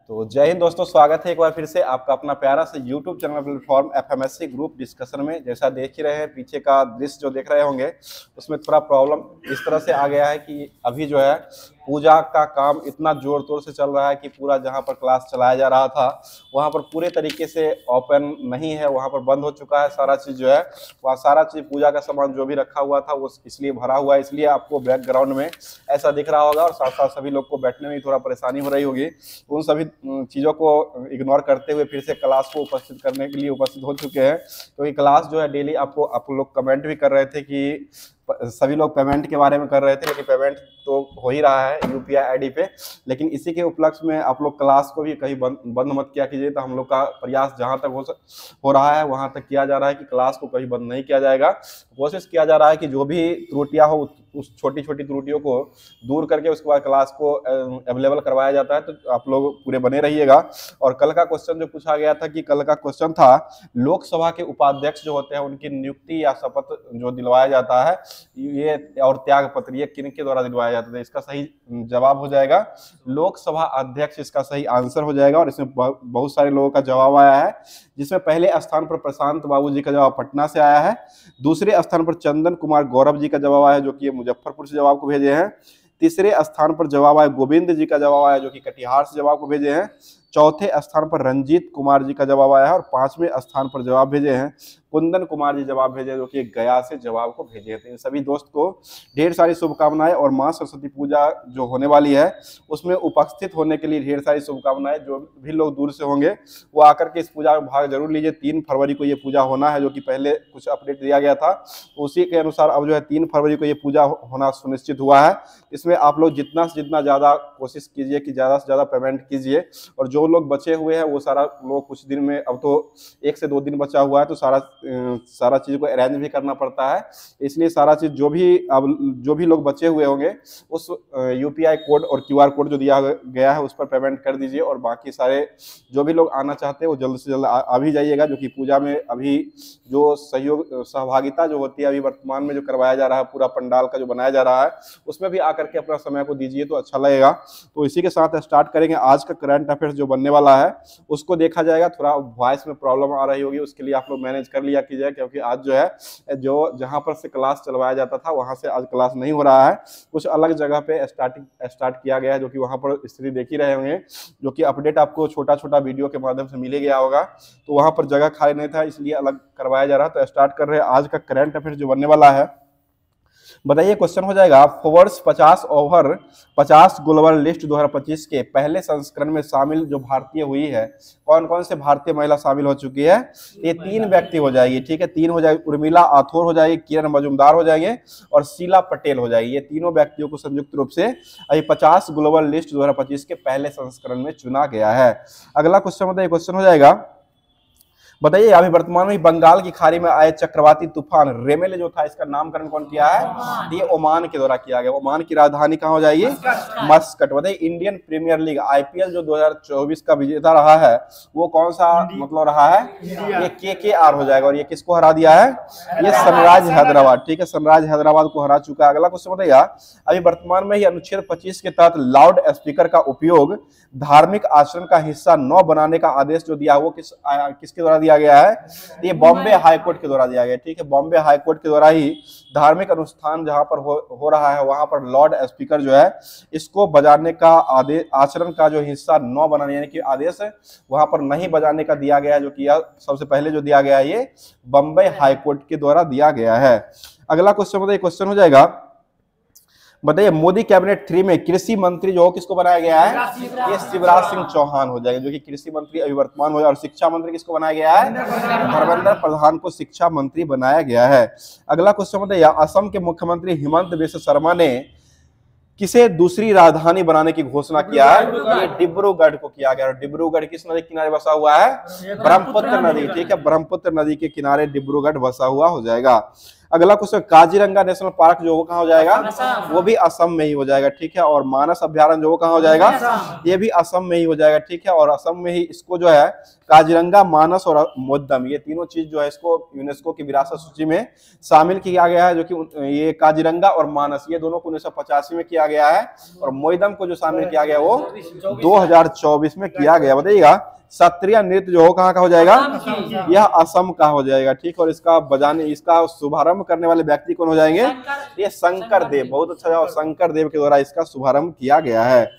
तो जय हिंद दोस्तों, स्वागत है एक बार फिर से आपका अपना प्यारा से YouTube channel platform FMSC group discussion में। जैसा देख ही रहे हैं, पीछे का दृश्य जो देख रहे होंगे उसमें थोड़ा प्रॉब्लम इस तरह से आ गया है कि अभी जो है पूजा का काम इतना जोर तोर से चल रहा है कि पूरा जहां पर क्लास चलाया जा रहा था वहां पर पूरे तरीके से ओपन नहीं है, वहां पर बंद हो चुका है सारा चीज जो है। वहाँ सारा चीज पूजा का सामान जो भी रखा हुआ था वो इसलिए भरा हुआ है, इसलिए आपको बैकग्राउंड में ऐसा दिख रहा होगा और साथ साथ सभी लोग को बैठने में थोड़ा परेशानी हो रही होगी। उन सभी चीज़ों को इग्नोर करते हुए फिर से क्लास को उपस्थित करने के लिए उपस्थित हो चुके हैं, क्योंकि क्लास जो है डेली आपको आप लोग कमेंट भी कर रहे थे कि सभी लोग पेमेंट के बारे में कर रहे थे, लेकिन पेमेंट तो हो ही रहा है यूपीआई आईडी पे। लेकिन इसी के उपलक्ष्य में आप लोग क्लास को भी कहीं बंद मत किया कीजिए। तो हम लोग का प्रयास जहां तक हो रहा है वहां तक किया जा रहा है कि क्लास को कहीं बंद नहीं किया जाएगा। कोशिश किया जा रहा है कि जो भी त्रुटियां हो उस छोटी छोटी त्रुटियों को दूर करके उसके बाद क्लास को अवेलेबल करवाया जाता है। तो आप लोग पूरे बने रहिएगा। और कल का क्वेश्चन जो पूछा गया था कि कल का क्वेश्चन था लोकसभा के उपाध्यक्ष जो होते हैं उनकी नियुक्ति या शपथ जो दिलवाया जाता है ये और त्याग पत्र ये किन के द्वारा दिलवाया जाता है। इसका सही जवाब हो जाएगा लोकसभा अध्यक्ष, इसका सही आंसर हो जाएगा। और इसमें बहुत सारे लोगों का जवाब आया है, जिसमें पहले स्थान पर प्रशांत बाबू जी का जवाब पटना से आया है, दूसरे स्थान पर चंदन कुमार गौरव जी का जवाब आया जो कि मुजफ्फरपुर से जवाब को भेजे हैं, तीसरे स्थान पर जवाब आया गोविंद जी का जवाब आया जो कि कटिहार से जवाब को भेजे हैं, चौथे स्थान पर रंजीत कुमार जी का जवाब आया है और पांचवें स्थान पर जवाब भेजे हैं कुंदन कुमार जी जवाब भेजे जो कि गया से जवाब को भेजे हैं। तो इन सभी दोस्त को ढेर सारी शुभकामनाएं और मां सरस्वती पूजा जो होने वाली है उसमें उपस्थित होने के लिए ढेर सारी शुभकामनाएं। जो भी लोग दूर से होंगे वो आकर के इस पूजा में भाग जरूर लीजिए। 3 फरवरी को ये पूजा होना है, जो कि पहले कुछ अपडेट दिया गया था उसी के अनुसार अब जो है 3 फरवरी को ये पूजा होना सुनिश्चित हुआ है। इसमें आप लोग जितना से जितना ज्यादा कोशिश कीजिए कि ज्यादा से ज्यादा पेमेंट कीजिए। और जो लोग बचे हुए हैं वो सारा लोग कुछ दिन में, अब तो 1 से 2 दिन बचा हुआ है, तो सारा चीज को अरेंज भी करना पड़ता है। इसलिए सारा चीज जो भी लोग बचे हुए होंगे उस यूपीआई कोड और क्यूआर कोड जो दिया गया है उस पर पेमेंट कर दीजिए। और बाकी सारे जो भी लोग आना चाहते हैं वो जल्द से जल्द आ भी जाइएगा, जो कि पूजा में अभी जो सहभागिता जो होती है अभी वर्तमान में जो करवाया जा रहा है पूरा पंडाल का जो बनाया जा रहा है उसमें भी आकर के अपना समय को दीजिए तो अच्छा लगेगा। तो इसी के साथ स्टार्ट करेंगे। आज का करंट अफेयर्स जो बनने वाला है उसको देखा जाएगा। थोड़ा वॉइस में प्रॉब्लम आ रही होगी, उसके लिए आप लोग मैनेज कर लिया कीजिए, क्योंकि आज जो है जो जहां पर से क्लास चलवाया जाता था वहां से आज क्लास नहीं हो रहा है, कुछ अलग जगह पे स्टार्ट किया गया है, जो कि वहां पर स्थिति देख ही रहे होंगे, जो कि अपडेट आपको छोटा छोटा वीडियो के माध्यम से मिले गया होगा। तो वहां पर जगह खाली नहीं था इसलिए अलग करवाया जा रहा है। तो स्टार्ट कर रहे हैं आज का करंट अफेयर जो बनने वाला है। बताइए, क्वेश्चन हो जाएगा फोर्ब्स 50 ओवर 50 ग्लोबल लिस्ट 2025 के पहले संस्करण में शामिल जो भारतीय हुई है, कौन कौन से भारतीय महिला शामिल हो चुकी है। ये 3 व्यक्ति हो जाएगी, ठीक है, 3 हो जाएगी। उर्मिला आथोर हो जाएगी, किरण मजूमदार हो जाएंगे और शीला पटेल हो जाएगी। ये तीनों व्यक्तियों को संयुक्त रूप से अभी 50 ग्लोबल लिस्ट 2025 के पहले संस्करण में चुना गया है। अगला क्वेश्चन बताइए, क्वेश्चन हो जाएगा, बताइए अभी वर्तमान में बंगाल की खाड़ी में आए चक्रवाती तूफान रेमेल जो था इसका नामकरण कौन किया है। ये ओमान के द्वारा किया गया। ओमान की राजधानी कहाँ हो जाएगी, मस्कट। बताइए इंडियन प्रीमियर लीग आईपीएल जो 2024 का विजेता रहा है वो कौन सा मतलब रहा है, ये केकेआर हो जाएगा। और ये किसको हरा दिया है, ये सनराइज हैदराबाद, ठीक है, सनराइज हैदराबाद को हरा चुका है। अगला क्वेश्चन बताइए, अभी वर्तमान में ही अनुच्छेद 25 के तहत लाउड स्पीकर का उपयोग धार्मिक आचरण का हिस्सा न बनाने का आदेश जो दिया वो किसके द्वारा दिया गया है, ये बॉम्बे हाई कोर्ट के द्वारा दिया गया, ठीक है। बॉम्बे हाई कोर्ट के द्वारा ही धार्मिक अनुष्ठान जहां पर हो रहा है वहां पर लाउड स्पीकर जो है इसको बजाने का आदेश, आचरण का जो हिस्सा न बनाने यानी कि आदेश है वहां पर नहीं बजाने का दिया गया, जो कि सबसे पहले जो दिया गया है ये बॉम्बे हाई कोर्ट के द्वारा दिया गया है। अगला क्वेश्चन बताइए, क्वेश्चन हो जाएगा, बताइए मोदी कैबिनेट 3 में कृषि मंत्री जो किसको बनाया गया है, ये शिवराज सिंह चौहान हो जाएंगे, जो कि कृषि मंत्री अभी वर्तमान हो। और शिक्षा मंत्री किसको बनाया गया है, धर्मेंद्र प्रधान को शिक्षा मंत्री बनाया गया है। अगला क्वेश्चन बताइए, असम के मुख्यमंत्री हिमंत बिश्व शर्मा ने किसे दूसरी राजधानी बनाने की घोषणा किया है, ये डिब्रूगढ़ को किया गया। और डिब्रूगढ़ किस नदी के किनारे बसा हुआ है, ब्रह्मपुत्र नदी, ठीक है, ब्रह्मपुत्र नदी के किनारे डिब्रूगढ़ बसा हुआ हो जाएगा। अगला क्वेश्चन, काजीरंगा नेशनल पार्क जो वो कहाँ हो जाएगा, वो भी असम में ही हो जाएगा, ठीक है। और मानस अभ्यारण्य जो वो कहाँ हो जाएगा, ये भी असम में ही हो जाएगा, ठीक है। और असम में ही इसको जो है काजीरंगा, मानस और मोद्दम, ये तीनों चीज जो है इसको यूनेस्को की विरासत सूची में शामिल किया गया है, जो कि ये काजीरंगा और मानस ये दोनों को 1985 में किया गया है, और मोइदम को जो शामिल किया गया वो 2024 में किया गया। बताइएगा शास्त्रीय नृत्य जो हो कहाँ का हो जाएगा, यह असम का हो जाएगा, ठीक। और इसका बजाने, इसका शुभारंभ करने वाले व्यक्ति कौन हो जाएंगे, ये शंकर देव, बहुत अच्छा, और शंकर देव के द्वारा इसका शुभारंभ किया गया है।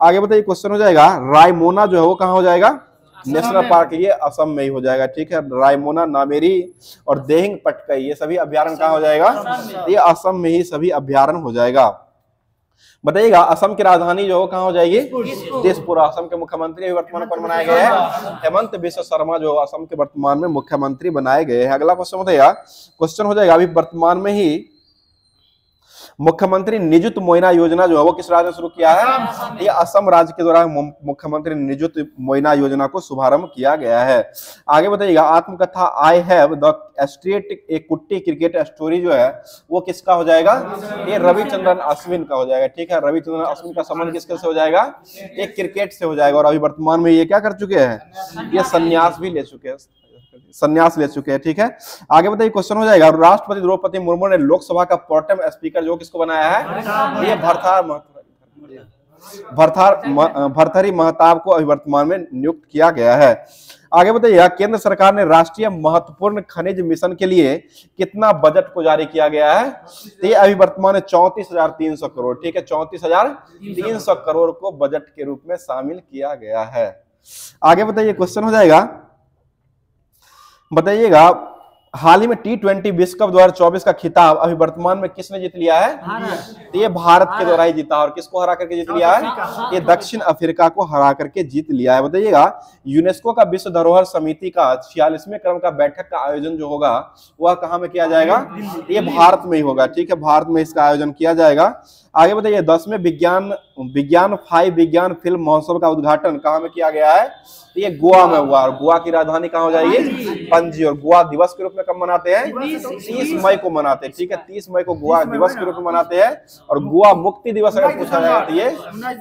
आगे बताइए क्वेश्चन हो जाएगा, रायमोना जो है वो कहाँ हो जाएगा, नेशनल पार्क, ये असम में ही हो जाएगा, ठीक है। रायमोना, नामेरी और देहिंग पटकई ये सभी अभ्यारण्य कहाँ हो जाएगा, ये असम में ही सभी अभ्यारण्य हो जाएगा। बताइएगा असम की राजधानी जो कहाँ हो जाएगी, दिसपुर। असम के मुख्यमंत्री वर्तमान कौन बनाए गए हैं, हेमंत बिश्व शर्मा जो असम के वर्तमान में मुख्यमंत्री बनाए गए हैं। अगला क्वेश्चन बताइएगा, क्वेश्चन हो जाएगा, अभी वर्तमान में ही मुख्यमंत्री निजुत मोइना योजना जो है वो किस राज्य ने शुरू किया है, ये असम राज्य के द्वारा मुख्यमंत्री निजुत मोइना योजना को शुभारंभ किया गया है। आगे बताइएगा, आत्मकथा I have the straight A कुट्टी क्रिकेट स्टोरी जो है वो किसका हो जाएगा, ये रविचंद्रन अश्विन का हो जाएगा, ठीक है। रविचंद्रन अश्विन का संबंध किसके से हो जाएगा, ये क्रिकेट से हो जाएगा। और अभी वर्तमान में ये क्या कर चुके हैं, ये संन्यास भी ले चुके हैं, संन्यास ले चुके हैं, ठीक है। आगे बताइए क्वेश्चन हो जाएगा, राष्ट्रपति द्रौपदी मुर्मू ने लोकसभा का प्रोटेम स्पीकर जो किसको बनाया है, ये भरथरी महताब को अभी वर्तमान में नियुक्त किया गया है। आगे बताइए, केंद्र सरकार ने राष्ट्रीय महत्वपूर्ण खनिज मिशन के लिए कितना बजट को जारी किया गया है, तो ये अभी वर्तमान में 34,300 करोड़, ठीक है। 34,300 करोड़ को बजट के रूप में शामिल किया गया है। आगे बताइए क्वेश्चन हो जाएगा, बताइएगा हाल ही में T20 विश्व कप 2024 का खिताब अभी वर्तमान में किसने जीत लिया है, तो ये भारत के द्वारा ही जीता। और किसको हरा करके जीत लिया है, ये दक्षिण अफ्रीका को हरा करके जीत लिया है। बताइएगा यूनेस्को का विश्व धरोहर समिति का 46वें क्रम का बैठक का आयोजन जो होगा वह कहाँ में किया जाएगा, ये भारत में ही होगा, ठीक है। भारत में इसका आयोजन किया जाएगा। आगे बताइए, 10वें विज्ञान फिल्म महोत्सव का उद्घाटन कहाँ में किया गया है, तो ये गोवा में हुआ। और गोवा की राजधानी कहाँ हो जाएगी, पणजी। और गोवा दिवस के रूप में कब मनाते हैं, 30 मई को मनाते हैं, ठीक है। 30 मई को गोवा दिवस के रूप में मनाते हैं। और गोवा मुक्ति दिवस अगर पूछा जाए तो ये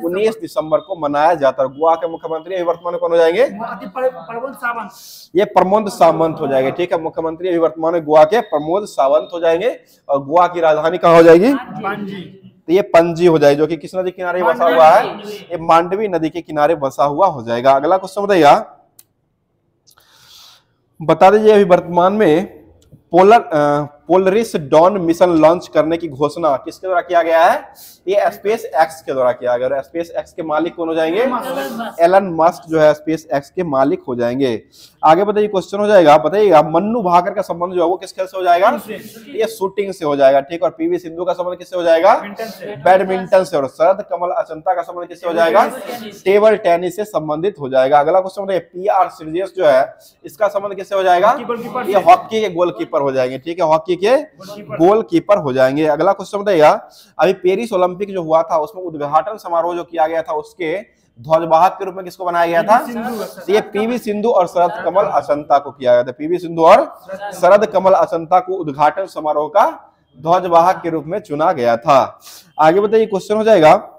19 दिसंबर को मनाया जाता है। गोवा के मुख्यमंत्री वर्तमान में कौन हो जाएंगे, ये प्रमोद सावंत हो जाएंगे, ठीक है। मुख्यमंत्री अभी वर्तमान में गोवा के प्रमोद सावंत हो जाएंगे। और गोवा की राजधानी कहाँ हो जाएगी, तो ये पणजी हो जाएगी, जो कि किस नदी के किनारे बसा हुआ है, ये मांडवी नदी के किनारे बसा हुआ हो जाएगा। अगला क्वेश्चन बताइएगा, बता दीजिए अभी वर्तमान में पोलरिस डॉन मिशन लॉन्च करने की घोषणा किसके द्वारा किया गया है, ये स्पेस एक्स के द्वारा किया गया। स्पेस एक्स के मालिक कौन हो जाएंगे, एलन मस्क जो है स्पेस एक्स के मालिक हो जाएंगे। आगे बताइए क्वेश्चन हो जाएगा, बताइएगा मन्नू भाकर का संबंध जो है वो किस खेल से हो जाएगा, ये शूटिंग से हो जाएगा, ठीक। और पीवी सिंधु का संबंध किससे हो जाएगा, बैडमिंटन से। और शरद कमल अचंता का संबंध किससे हो जाएगा, टेबल टेनिस से संबंधित हो जाएगा। अगला क्वेश्चन बताइए, PR श्रीजेश जो है इसका संबंध किससे हो जाएगा, ये हॉकी के गोलकीपर हो जाएंगे, ठीक है। हॉकी के गोलकीपर हो जाएंगे। अगला क्वेश्चन बताइएगा, अभी पेरिस ओलंपिक जो हुआ था उसमें उद्घाटन समारोह जो किया गया था उसके ध्वजवाहक के रूप में किसको बनाया गया था, ये पीवी सिंधु और शरद कमल अचंता को किया गया था। पीवी सिंधु और शरद कमल अचंता को उद्घाटन समारोह का ध्वजवाहक के रूप में चुना गया था। आगे बताइए क्वेश्चन हो जाएगा,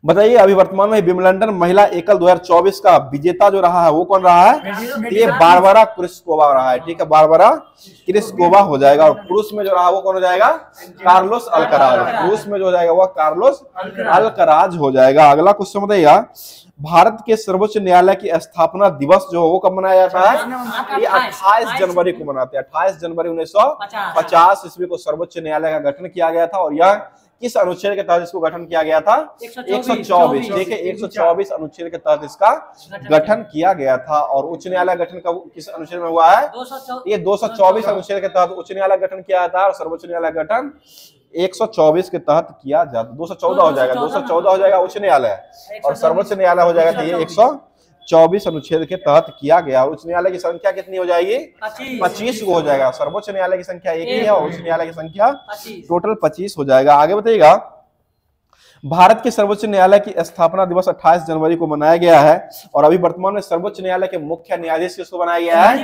बताइए अभी वर्तमान में विंबलडन महिला एकल 2024 का विजेता जो रहा है वो कौन रहा है, ये बारबरा क्रिस्कोवा रहा है, ठीक है। बारबरा क्रिस्कोवा हो जाएगा। और पुरुष में जो रहा वो कौन हो जाएगा, कार्लोस अल्कराज। पुरुष में जो हो जाएगा वह कार्लोस अल्कराज हो जाएगा। अगला क्वेश्चन बताइएगा, भारत के सर्वोच्च न्यायालय की स्थापना दिवस जो वो कब मनाया जाता है, ये 28 जनवरी को मनाते हैं। 28 जनवरी 1950 ईस्वी को सर्वोच्च न्यायालय का गठन किया गया था। और यह किस अनुच्छेद के तहत इसको गठन किया गया था, 124, ठीक है। 124 अनुच्छेद के तहत इसका गठन किया गया था। और उच्च न्यायालय गठन कब किस अनुच्छेद में हुआ है, ये 224 अनुच्छेद के तहत उच्च न्यायालय गठन किया था। और सर्वोच्च न्यायालय गठन 124 के तहत किया जाता, 214 हो जाएगा, 214 हो जाएगा उच्च न्यायालय। और सर्वोच्च न्यायालय हो जाएगा, तो ये 124 अनुच्छेद के तहत किया गया। उच्च न्यायालय की संख्या कितनी हो जाएगी, 25 हो जाएगा। सर्वोच्च न्यायालय की संख्या एक ही है और उच्च न्यायालय की संख्या टोटल 25 हो जाएगा। आगे बताइएगा, भारत के सर्वोच्च न्यायालय की स्थापना दिवस 28 जनवरी को मनाया गया है और अभी वर्तमान में सर्वोच्च न्यायालय के मुख्य न्यायाधीश किसको बनाया गया है?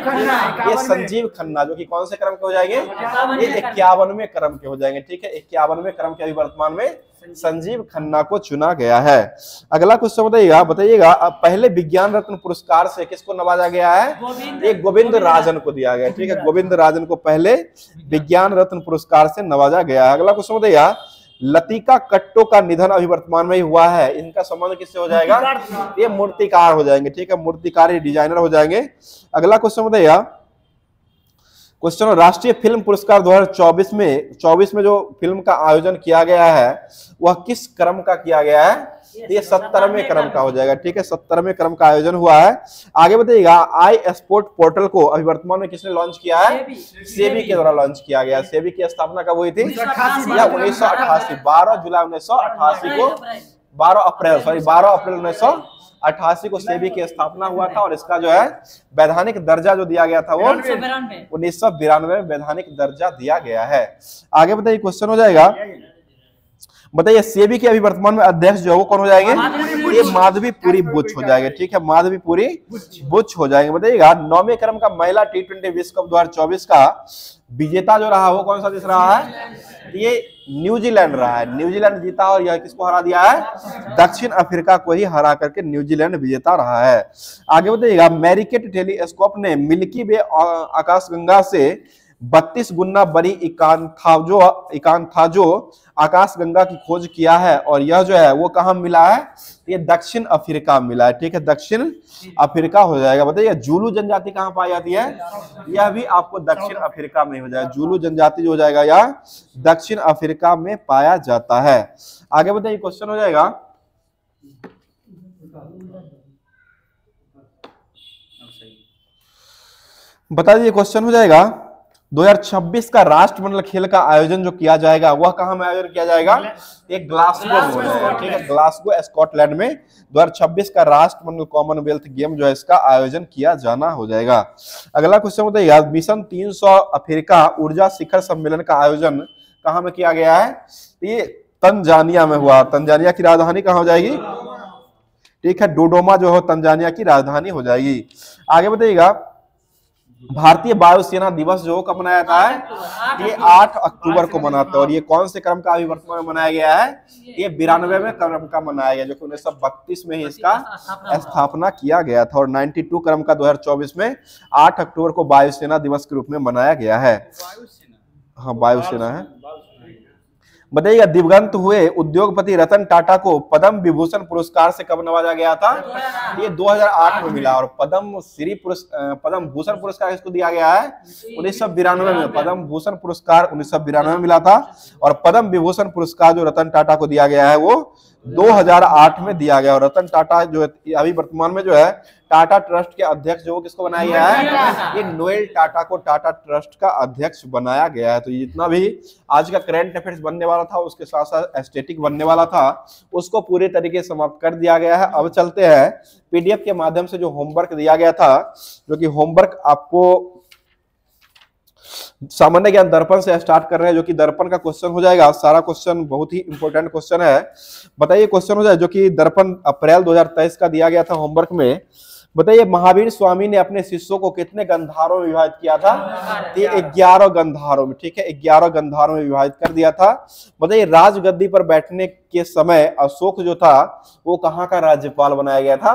ये संजीव खन्ना, जो कि कौन से क्रम के हो जाएंगे? ये 51वें क्रम के हो जाएंगे। ठीक है, 51वें क्रम के अभी वर्तमान में संजीव खन्ना को चुना गया है। अगला क्वेश्चन बताइएगा पहले विज्ञान रत्न पुरस्कार से किसको नवाजा गया है? ये गोविंद राजन को दिया गया। ठीक है, गोविंद राजन को पहले विज्ञान रत्न पुरस्कार से नवाजा गया है। अगला क्वेश्चन बताइएगा लतिका कट्टो का निधन अभी वर्तमान में ही हुआ है, इनका संबंध किससे हो जाएगा? ये मूर्तिकार हो जाएंगे। ठीक है, मूर्तिकार डिजाइनर हो जाएंगे। अगला क्वेश्चन बताइएगा क्वेश्चन राष्ट्रीय फिल्म पुरस्कार 2024 में जो फिल्म का आयोजन किया गया है वह किस क्रम का किया गया है? ये 70वें क्रम का हो जाएगा। ठीक है, 70वें क्रम का आयोजन हुआ है। आगे बताइएगा आई स्पोर्ट पोर्टल को अभी वर्तमान में किसने लॉन्च किया है? सेबी के द्वारा लॉन्च किया गया। सेबी की स्थापना कब हुई थी? 1988, 12 जुलाई 1988 को 12 अप्रैल 1988 को सेबी की स्थापना हुआ था और इसका जो है वैधानिक दर्जा जो दिया गया था वो 1992 में वैधानिक दर्जा दिया गया है। आगे बताइए क्वेश्चन हो जाएगा बताइए सेबी के अभी वर्तमान में अध्यक्ष जो है वो कौन हो जाएंगे? ये माधवीपुरी बुच हो जाएंगे। ठीक है, माधवीपुरी बुच हो जाएंगे। बताइएगा 9वें क्रम का महिला T20 विश्व कप 2024 का विजेता जो रहा वो कौन सा देश रहा है? ये न्यूजीलैंड रहा है। न्यूजीलैंड जीता और यह किसको हरा दिया है? दक्षिण अफ्रीका को ही हरा करके न्यूजीलैंड विजेता रहा है। आगे बताइएगा मैरिकेट टेलीस्कोप ने मिल्की वे आकाशगंगा से 32 गुना बड़ी इकांथाजो आकाशगंगा की खोज किया है और यह जो है वो कहाँ मिला है? ये दक्षिण अफ्रीका मिला है। ठीक है, दक्षिण अफ्रीका हो जाएगा। बताइए जूलू जनजाति कहाँ पाई जाती है? यह भी आपको दक्षिण अफ्रीका में हो जाएगा। जूलू जनजाति जो हो जाएगा यह दक्षिण अफ्रीका में पाया जाता है। आगे बताइए क्वेश्चन हो जाएगा बता दीजिए क्वेश्चन हो जाएगा 2026 का राष्ट्रमंडल खेल का आयोजन जो किया जाएगा वह कहां में आयोजन किया जाएगा? एक ग्लासगो में हो जाएगा। ठीक है, ग्लासगो स्कॉटलैंड में 2026 का राष्ट्रमंडल कॉमनवेल्थ गेम जो है इसका आयोजन किया जाना हो जाएगा। अगला क्वेश्चन बताइए मिशन 300 अफ्रीका ऊर्जा शिखर सम्मेलन का आयोजन कहां में किया गया है? ये तंजानिया में हुआ। तंजानिया की राजधानी कहां हो जाएगी? ठीक है, डोडोमा जो है तंजानिया की राजधानी हो जाएगी। आगे बताइएगा भारतीय वायुसेना दिवस जो कब मनाया जाता है? ये 8 अक्टूबर को मनाते हैं और ये कौन से क्रम का अभी वर्तमान में मनाया गया है? ये 92वें क्रम का मनाया गया जो कि 1932 में ही इसका स्थापना किया गया था और 92 क्रम का 2024 में 8 अक्टूबर को वायुसेना दिवस के रूप में मनाया गया है। हाँ, वायुसेना है। बताइएगा दिवंगत हुए उद्योगपति रतन टाटा को पद्म विभूषण पुरस्कार से कब नवाजा गया था? ये 2008 में मिला और पद्म भूषण पुरस्कार किसको दिया गया है? 1992 में। पद्म भूषण पुरस्कार 1992 में मिला था और पद्म विभूषण पुरस्कार जो रतन टाटा को दिया गया है वो 2008 में दिया गया और रतन टाटा जो अभी वर्तमान में जो है टाटा ट्रस्ट के अध्यक्ष जो किसको बनाया गया है? ये नोएल टाटा को टाटा ट्रस्ट का अध्यक्ष बनाया गया है। तो ये जितना भी आज का करंट अफेयर्स बनने वाला था उसके साथ साथ एस्थेटिक बनने वाला था उसको पूरे तरीके से समाप्त कर दिया गया है। अब चलते हैं पीडीएफ के माध्यम से जो होमवर्क दिया गया था, जो कि होमवर्क आपको सामान्य ज्ञान दर्पण से स्टार्ट कर रहे हैं, जो कि दर्पण का क्वेश्चन हो जाएगा। सारा क्वेश्चन बहुत ही इंपॉर्टेंट क्वेश्चन है। बताइए क्वेश्चन हो जाए जो कि दर्पण अप्रैल 2023 का दिया गया था होमवर्क में। बताइए महावीर स्वामी ने अपने शिष्यों को कितने गंधारों में विभाजित किया था? ये 11 गंधारों में। ठीक है, 11 गंधारों में विभाजित कर दिया था। बताइए राजगद्दी पर बैठने के समय अशोक जो था वो कहाँ का राज्यपाल बनाया गया था?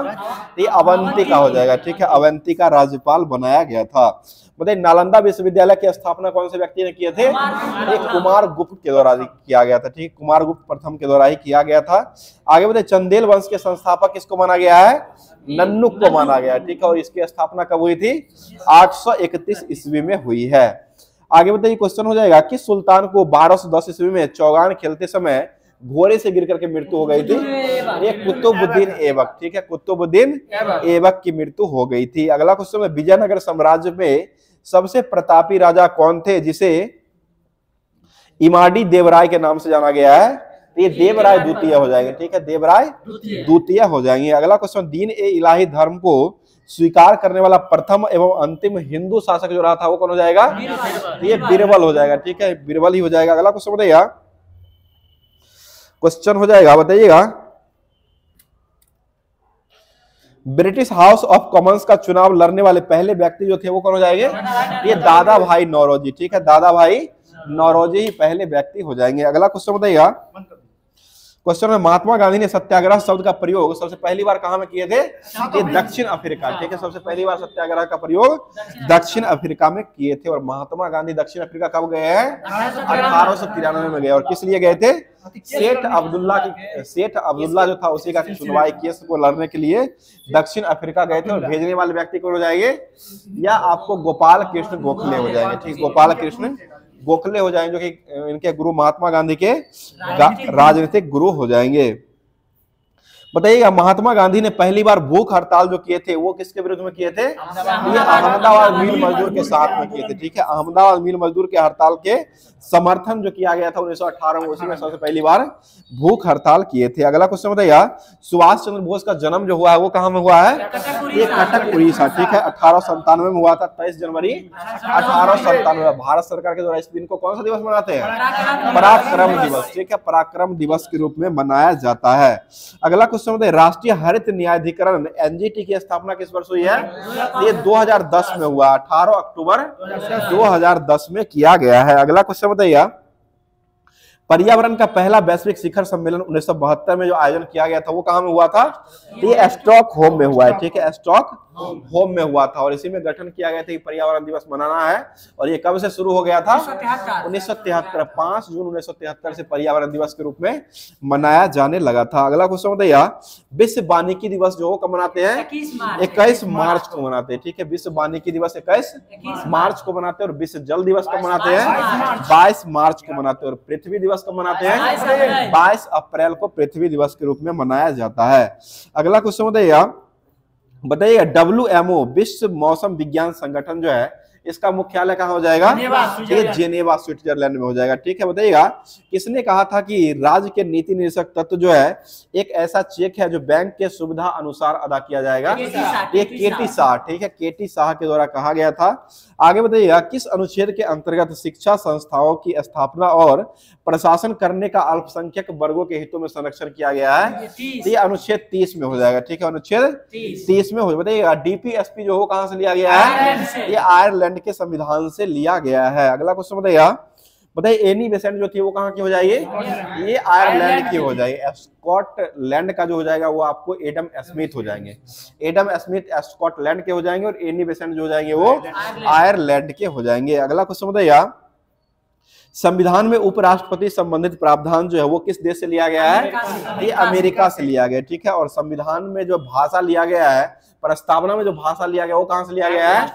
ये अवंती का हो जाएगा। ठीक है, अवंती का राज्यपाल बनाया गया था। बताइए नालंदा विश्वविद्यालय की स्थापना कौन से व्यक्ति ने किए थे? एक कुमार गुप्त के द्वारा किया गया था। ठीक, कुमार गुप्त प्रथम के द्वारा ही किया गया था। आगे बताइए चंदेल वंश के संस्थापक किसको माना गया है? नन्नुक को माना गया। ठीक है, और इसकी स्थापना कब हुई थी? 831 ईस्वी में हुई है। आगे बताइए क्वेश्चन हो जाएगा कि सुल्तान को 1210 ईस्वी में चौगान खेलते समय घोड़े से गिर करके मृत्यु हो गई थी? ये कुतुबुद्दीन ऐबक। ठीक है, कुतुबुद्दीन ऐबक की मृत्यु हो गई थी। अगला क्वेश्चन है विजयनगर साम्राज्य में सबसे प्रतापी राजा कौन थे जिसे इमाडी देवराय के नाम से जाना गया है? ये देवराय द्वितीय हो जाएंगे। ठीक है, देवराय द्वितीय हो जाएंगे। अगला क्वेश्चन दीन ए इलाही धर्म को स्वीकार करने वाला प्रथम एवं अंतिम हिंदू शासक जो रहा था वो कौन हो जाएगा? ये बीरबल हो जाएगा। ठीक है, बीरबल ही हो जाएगा। अगला क्वेश्चन बताइए क्वेश्चन हो जाएगा, बताइएगा। ब्रिटिश हाउस ऑफ कॉमन्स का चुनाव लड़ने वाले पहले व्यक्ति जो थे वो कौन हो जाएंगे? ये दादा भाई नौरोजी, ठीक है, दादा भाई नौरोजी ही पहले व्यक्ति हो जाएंगे। अगला क्वेश्चन बताइएगा। क्वेश्चन में महात्मा गांधी ने सत्याग्रह शब्द का प्रयोग सबसे पहली बार कहां में किए थे? ये दक्षिण अफ्रीका, ठीक है, सबसे पहली बार सत्याग्रह का प्रयोग दक्षिण अफ्रीका में किए थे। और महात्मा गांधी दक्षिण अफ्रीका कब गए हैं? 1893 में गए। और किस लिए गए थे? सेठ अब्दुल्ला जो था उसी का सुनवाई केस को लड़ने के लिए दक्षिण अफ्रीका गए थे। और भेजने वाले व्यक्ति कौन हो जाएंगे? या आपको गोपाल कृष्ण गोखले हो जाएंगे, ठीक, गोपाल कृष्ण गोखले हो जाएंगे, जो कि इनके गुरु महात्मा गांधी के राजनीतिक गुरु हो जाएंगे। बताइएगा, महात्मा गांधी ने पहली बार भूख हड़ताल जो किए थे वो किसके विरुद्ध में किए थे? ये अहमदाबाद मिल मजदूर के साथ में किए थे, ठीक है, अहमदाबाद मिल मजदूर के हड़ताल के समर्थन जो किया गया था 1918 में, उसी में सबसे पहली बार भूख हड़ताल किए थे। अगला क्वेश्चन बताइएगा, सुभाष चंद्र बोस का जन्म जो हुआ है वो कहां में हुआ है? ये कटक उड़ीसा, ठीक है, 1897 में हुआ था, 23 जनवरी 1897। भारत सरकार के द्वारा इस दिन को कौन सा दिवस मनाते हैं? पराक्रम दिवस, ठीक है, पराक्रम दिवस के रूप में मनाया जाता है। अगला क्वेश्चन बताइए, राष्ट्रीय हरित न्यायाधिकरण एनजीटी की स्थापना किस वर्ष हुई है? ये 2010 में हुआ, 18 अक्टूबर 2010 में किया गया है। अगला क्वेश्चन बताइए, पर्यावरण का पहला वैश्विक शिखर सम्मेलन 1972 में जो आयोजन किया गया था वो कहां में हुआ था? ये स्टॉकहोम में हुआ है, ठीक है, स्टॉकहोम में हुआ था। और इसी में गठन किया गया था कि पर्यावरण दिवस मनाना है। और ये कब से शुरू हो गया था? 1973, 5 जून 1973 से पर्यावरण दिवस के रूप में मनाया जाने लगा था। अगला क्वेश्चन बताइए, विश्व वानिकी दिवस जो कब मनाते हैं? 21 मार्च को मनाते हैं, ठीक है, विश्व वानिकी दिवस 21 मार्च को मनाते हैं। और विश्व जल दिवस कब मनाते हैं? 22 मार्च को मनाते हैं। और पृथ्वी दिवस कब मनाते हैं? 22 अप्रैल को पृथ्वी दिवस के रूप में मनाया जाता है। अगला क्वेश्चन बताइए, WMO विश्व मौसम विज्ञान संगठन जो है इसका मुख्यालय कहाँ हो जाएगा? ये जेनेवा स्विट्जरलैंड में हो जाएगा, ठीक है। बताइएगा, किसने कहा था कि राज्य के नीति निर्देशक तत्व जो है एक ऐसा चेक है जो बैंक के सुविधा अनुसार अदा किया जाएगा? ये केटी शाह, ठीक है, केटी शाह के द्वारा कहा गया था। आगे बताइएगा, किस अनुच्छेद के अंतर्गत शिक्षा संस्थाओं की स्थापना और प्रशासन करने का अल्पसंख्यक वर्गों के हितों में संरक्षण किया गया है? ये अनुच्छेद 30 में हो जाएगा, ठीक है, अनुच्छेद 30 में हो। बताइएगा, डीपीएसपी जो हो कहां से लिया गया है? ये आयरलैंड के संविधान से लिया गया है। अगला क्वेश्चन बताइए, एनी बेसेंट जो थी वो कहां की हो जाएगी? ये आयरलैंड की हो जाएगी। स्कॉटलैंड का जो हो जाएगा वो आपको एडम स्मिथ हो जाएंगे। एडम स्मिथ स्कॉटलैंड के हो जाएंगे और एनी बेसेंट जो हो जाएंगे वो आयरलैंड के हो जाएंगे। अगला क्वेश्चन बताइए, संविधान में उपराष्ट्रपति संबंधित प्रावधान जो है वो किस देश से लिया गया है? ये अमेरिका से लिया गया, ठीक है। और संविधान में जो भाषा लिया गया है, प्रस्तावना में जो भाषा लिया गया वो कहां से लिया गया है?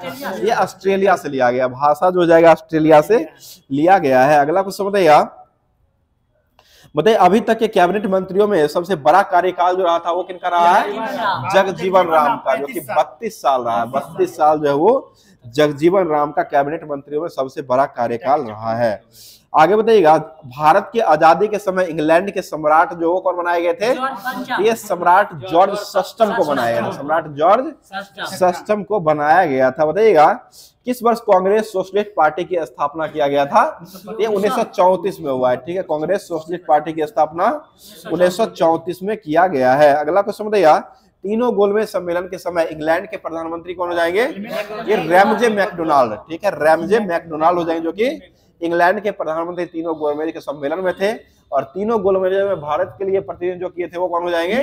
ये ऑस्ट्रेलिया से लिया गया, भाषा जो हो जाएगा ऑस्ट्रेलिया से लिया गया है। अगला क्वेश्चन बताइए, अभी तक के कैबिनेट मंत्रियों में सबसे बड़ा कार्यकाल जो रहा था वो किनका रहा है? जगजीवन राम का, जो कि 32 साल रहा है। 32 साल जो है वो जगजीवन राम का कैबिनेट मंत्रियों में सबसे बड़ा कार्यकाल रहा है। आगे बताइएगा, भारत की आजादी के समय इंग्लैंड के सम्राट जो कौन बनाए गए थे? ये सम्राट जॉर्ज सस्टम को बनाया गया था, सम्राट जॉर्ज सस्टम को बनाया गया था। बताइएगा, किस वर्ष कांग्रेस सोशलिस्ट पार्टी की स्थापना किया गया था? ये 1934 में हुआ है, ठीक है, कांग्रेस सोशलिस्ट पार्टी की स्थापना 1934 में किया गया है। अगला क्वेश्चन बताइए, तीनों गोलमेज सम्मेलन के समय इंग्लैंड के प्रधानमंत्री कौन हो जाएंगे? ये रैमजे मैकडोनाल्ड, ठीक है, रैमजे मैकडोनाल्ड हो जाएंगे, जो कि इंग्लैंड के प्रधानमंत्री तीनों गोलमेज के सम्मेलन में थे। और तीनों गोलमेज में भारत के लिए प्रतिनिधित्व जो किए थे वो कौन हो जाएंगे?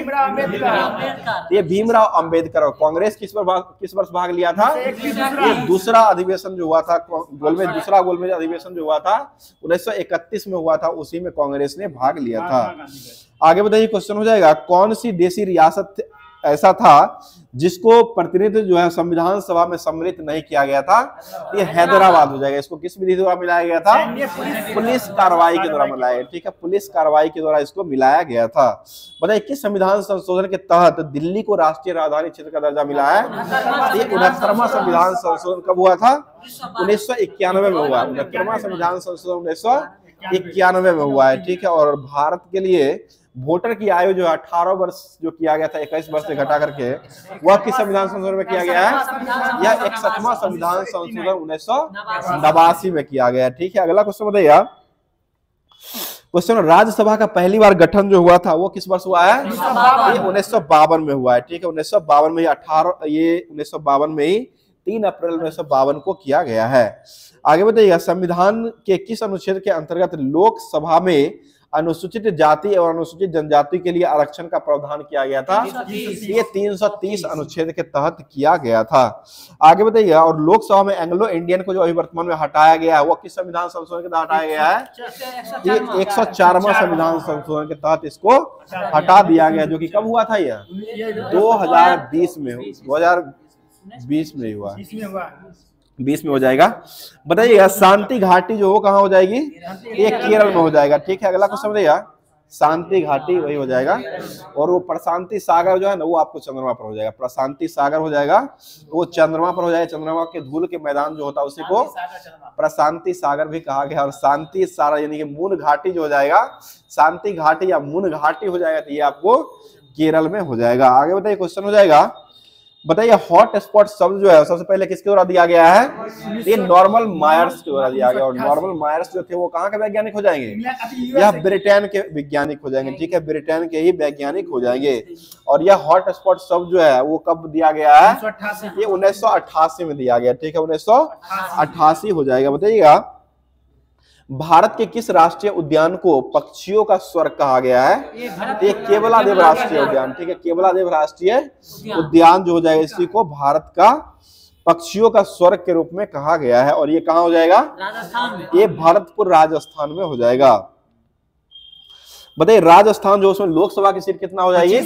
ये भीमराव अंबेडकर। कांग्रेस किस वर्ष भाग लिया था? ये दूसरा अधिवेशन जो हुआ था गोलमेज, दूसरा गोलमेज अधिवेशन जो हुआ था 1931 में हुआ था, उसी में कांग्रेस ने भाग लिया था। आगे बताइए, क्वेश्चन हो जाएगा, कौन सी देशी रियासत ऐसा था जिसको प्रतिनिधित्व जो है संविधान सभा में सम्मिलित नहीं किया गया था? ये हैदराबाद हो जाएगा। इसको किस विधि द्वारा मिलाया गया था? पुलिस कार्रवाई के द्वारा मिलाया गया, ठीक है, पुलिस कार्रवाई के द्वारा इसको मिलाया गया था। बताइए, किस संविधान संशोधन के तहत दिल्ली को राष्ट्रीय राजधानी क्षेत्र का दर्जा मिला है? ये 69वां संविधान संशोधन कब हुआ था? 1991 में हुआ। 69वां संविधान संशोधन 1991 में हुआ है, ठीक है। और भारत के लिए वोटर की आयु जो 18 वर्ष जो किया गया था, 21 वर्ष से घटा करके, वह किस संविधान संशोधन में किया गया है? यह 61वां संविधान संशोधन 1989 में किया गया, ठीक है। अगला क्वेश्चन बताइए, क्वेश्चन, राज्यसभा का पहली बार गठन जो हुआ था वो किस वर्ष हुआ है? ये 1952 में हुआ है। ठीक है, 1952 में, 1952 में ही 3 अप्रैल 1952 को किया गया है। आगे बताइएगा, संविधान के किस अनुच्छेद के अंतर्गत लोकसभा में अनुसूचित जाति और अनुसूचित जनजाति के लिए आरक्षण का प्रावधान किया गया था? ये 330 अनुच्छेद के तहत किया गया था। आगे बताइएगा, और लोकसभा में एंग्लो इंडियन को जो अभी वर्तमान में हटाया गया है वो किस संविधान संशोधन के तहत हटाया गया है? ये 104वां संविधान संशोधन के तहत इसको हटा दिया गया, जो कि कब हुआ था? यह 2020 में, 2020 में हुआ, 20 में हो जाएगा। बताइएगा, शांति घाटी जो हो कहाँ हो जाएगी? ये केरल में हो जाएगा। ठीक है, अगला क्वेश्चन बताइएगा, शांति घाटी वही हो जाएगा। और वो प्रशांति सागर जो है ना वो आपको चंद्रमा पर हो जाएगा। प्रशांति सागर हो जाएगा, वो चंद्रमा पर हो जाएगा। चंद्रमा के धूल के मैदान जो होता है उसी को प्रशांति सागर भी कहा गया। और शांति सागर यानी कि मून घाटी जो हो जाएगा, शांति घाटी या मून घाटी हो जाएगा, तो ये आपको केरल में हो जाएगा। आगे बताइए, क्वेश्चन हो जाएगा, बताइए हॉट स्पॉट शब्द जो है सबसे पहले किसके द्वारा दिया गया है? ये नॉर्मल मायर्स के द्वारा दिया गया। और नॉर्मल मायर्स जो थे वो कहाँ के वैज्ञानिक हो जाएंगे? यह ब्रिटेन के वैज्ञानिक हो जाएंगे। ठीक है, ब्रिटेन के ही वैज्ञानिक हो जाएंगे। और यह हॉट स्पॉट शब्द जो है वो कब दिया गया है? ये 1988 में दिया गया। ठीक है, 1988 हो जाएगा। बताइएगा, भारत के किस राष्ट्रीय उद्यान को पक्षियों का स्वर्ग कहा गया है? ये केवलादेव राष्ट्रीय उद्यान। ठीक है, केवलादेव राष्ट्रीय उद्यान जो हो जाएगा इसी को भारत का पक्षियों का स्वर्ग के रूप में कहा गया है। और ये कहाँ हो जाएगा? राजस्थान में। ये भरतपुर राजस्थान में हो जाएगा। बताइए, राजस्थान जो उसमें लोकसभा की सीट कितना हो जाएगी?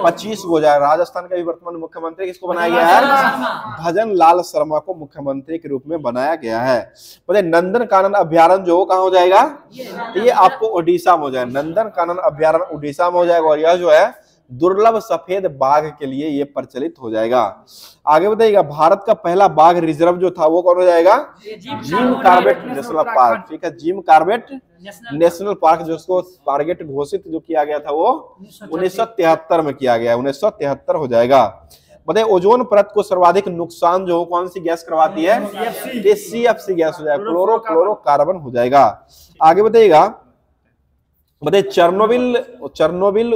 25 हो जाएगा। राजस्थान का भी वर्तमान मुख्यमंत्री किसको बनाया गया है? भजन लाल शर्मा को मुख्यमंत्री के रूप में बनाया गया है। बताइए, नंदन कानन अभ्यारण्य जो कहाँ हो जाएगा? ये आपको ओडिशा में हो जाएगा। नंदन कानन अभ्यारण्य उड़ीसा में हो जाएगा। और यह जो है दुर्लभ सफेद बाघ के लिए ये प्रचलित हो जाएगा। आगे बताइएगा, भारत का पहला बाघ रिजर्व जो था वो कौन हो जाएगा? Jim Corbett national park. ठीक है, जिम कॉर्बेट नेशनल पार्क जिसको टारगेट घोषित जो किया गया था वो 1973 में किया गया। 1973 हो जाएगा। बताइए, ओजोन परत को सर्वाधिक नुकसान जो कौन सी गैस करवाती है? ये CFC गैस हो जाएगा, क्लोरोफ्लोरोकार्बन हो जाएगा। आगे बताइएगा, बताइए चेरनोबिल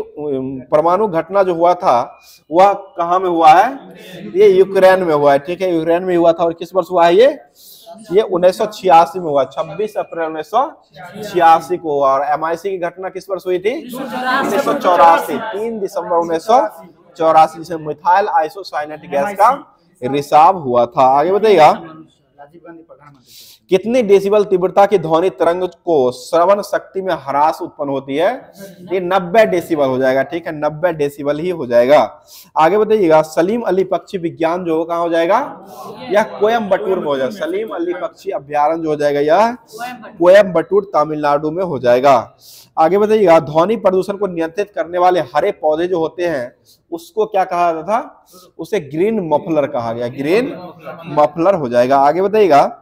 परमाणु घटना जो हुआ था वह कहाँ में हुआ है? ये यूक्रेन में हुआ है। ठीक है, यूक्रेन में हुआ था। और किस वर्ष हुआ है ये 1986 में हुआ, 26 अप्रैल 1986 को। और MIC की घटना किस वर्ष हुई थी? 1984, 3 दिसंबर 1984, जिसमें मिथाइल आइसोसाइनेट गैस का रिसाव हुआ था। आगे बताइएगा, कितनी डेसिबल तीव्रता की ध्वनि तरंग को श्रवण शक्ति में ह्रास उत्पन्न होती है? ये 90 डेसिबल हो जाएगा। ठीक है, 90 डेसिबल ही हो जाएगा। आगे बताइएगा, सलीम अली पक्षी विज्ञान जो कहाँ हो जाएगा? यह कोयम्बटूर में हो जाएगा। सलीम अली पक्षी अभ्यारण्य जो हो जाएगा यह कोयम्बटूर तमिलनाडु में हो जाएगा। आगे बताइएगा, ध्वनि प्रदूषण को नियंत्रित करने वाले हरे पौधे जो होते हैं उसको क्या कहा जाता था? उसे ग्रीन मफलर कहा गया। ग्रीन मफलर हो जाएगा। आगे बताइएगा,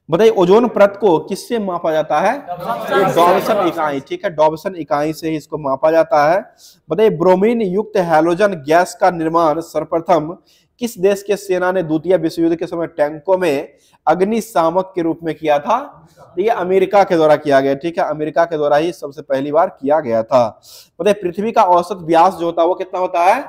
बताइए ओजोन परत को किससे मापा जाता है? ये डॉब्सन इकाई। ठीक है, डॉब्सन इकाई से ही इसको मापा जाता है। बताइए, ब्रोमीन युक्त हैलोजन गैस का निर्माण सर्वप्रथम किस देश के सेना ने द्वितीय विश्व युद्ध के समय टैंकों में अग्निशामक के रूप में किया था? ये अमेरिका के द्वारा किया गया। ठीक है, अमेरिका के द्वारा ही सबसे पहली बार किया गया था। बताइए, पृथ्वी का औसत व्यास जो होता है वो कितना होता है?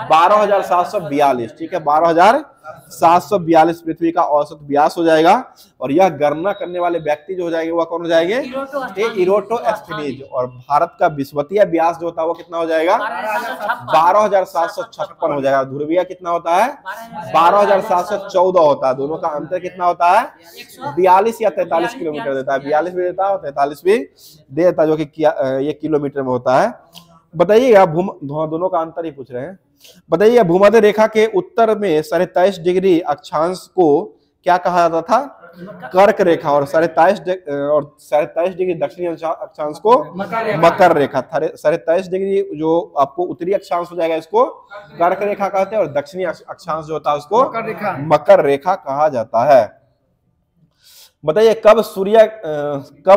12,742। ठीक है, 12,742 पृथ्वी का औसत व्यास हो जाएगा। और यह गणना करने वाले व्यक्ति जो हो जाएंगे वह कौन हो जाएंगे? ये इरोटोस्थेनीज। और भारत का विषुवतीय व्यास जो होता है वो कितना हो जाएगा? 12,756 हो जाएगा। ध्रुवीय कितना होता है? 12,714 होता है। दोनों का अंतर कितना होता है? 42 या 43 किलोमीटर देता है। 42 भी देता है और 43 भी देता है, जो कि ये किलोमीटर में होता है। बताइएगा, दोनों का अंतर ही पूछ रहे हैं। बताइए, भूमध्य रेखा के उत्तर में 23.5 डिग्री अक्षांश को क्या कहा जाता था? कर्क रेखा। और 23.5 डिग्री दक्षिणी अक्षांश को मकर रेखा। 23.5 डिग्री जो आपको उत्तरी अक्षांश हो जाएगा इसको कर्क रेखा कहते हैं। और दक्षिणी अक्षांश जो होता है उसको मकर रेखा कहा जाता है। बताइए, कब